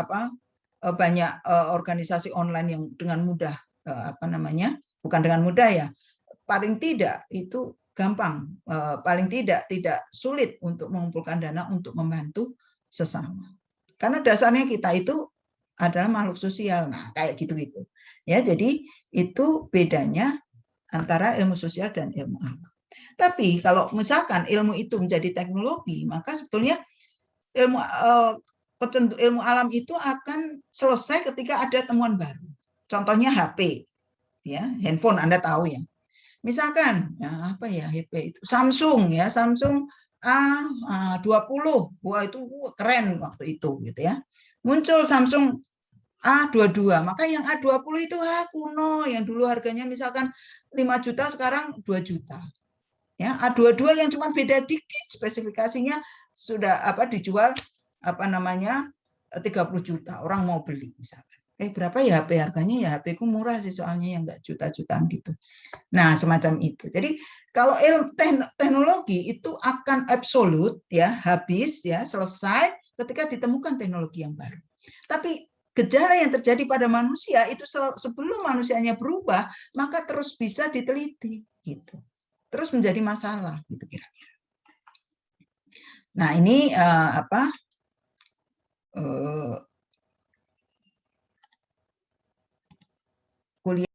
banyak organisasi online yang dengan mudah bukan dengan mudah ya, paling tidak itu gampang, paling tidak sulit untuk mengumpulkan dana untuk membantu sesama. Karena dasarnya kita itu adalah makhluk sosial. Nah, kayak gitu-gitu. Ya, jadi itu bedanya antara ilmu sosial dan ilmu alam. Tapi kalau misalkan ilmu itu menjadi teknologi, maka sebetulnya ilmu alam itu akan selesai ketika ada temuan baru. Contohnya HP, ya, handphone Anda tahu ya. Misalkan, ya apa ya HP itu? Samsung ya, Samsung A20, wah itu keren waktu itu gitu ya. Muncul Samsung A22, maka yang A20 itu kuno, yang dulu harganya misalkan 5 juta sekarang 2 juta. Ya, A22 yang cuma beda dikit spesifikasinya sudah dijual 30 juta, orang mau beli misalkan. Berapa ya HP harganya ya? HP ku murah sih soalnya, yang enggak juta-jutaan gitu. Nah, semacam itu. Jadi kalau teknologi itu akan absolut ya, habis ya, selesai ketika ditemukan teknologi yang baru. Tapi gejala yang terjadi pada manusia itu sebelum manusianya berubah, maka terus bisa diteliti gitu. Terus menjadi masalah gitu kira-kira. Nah, ini kuliah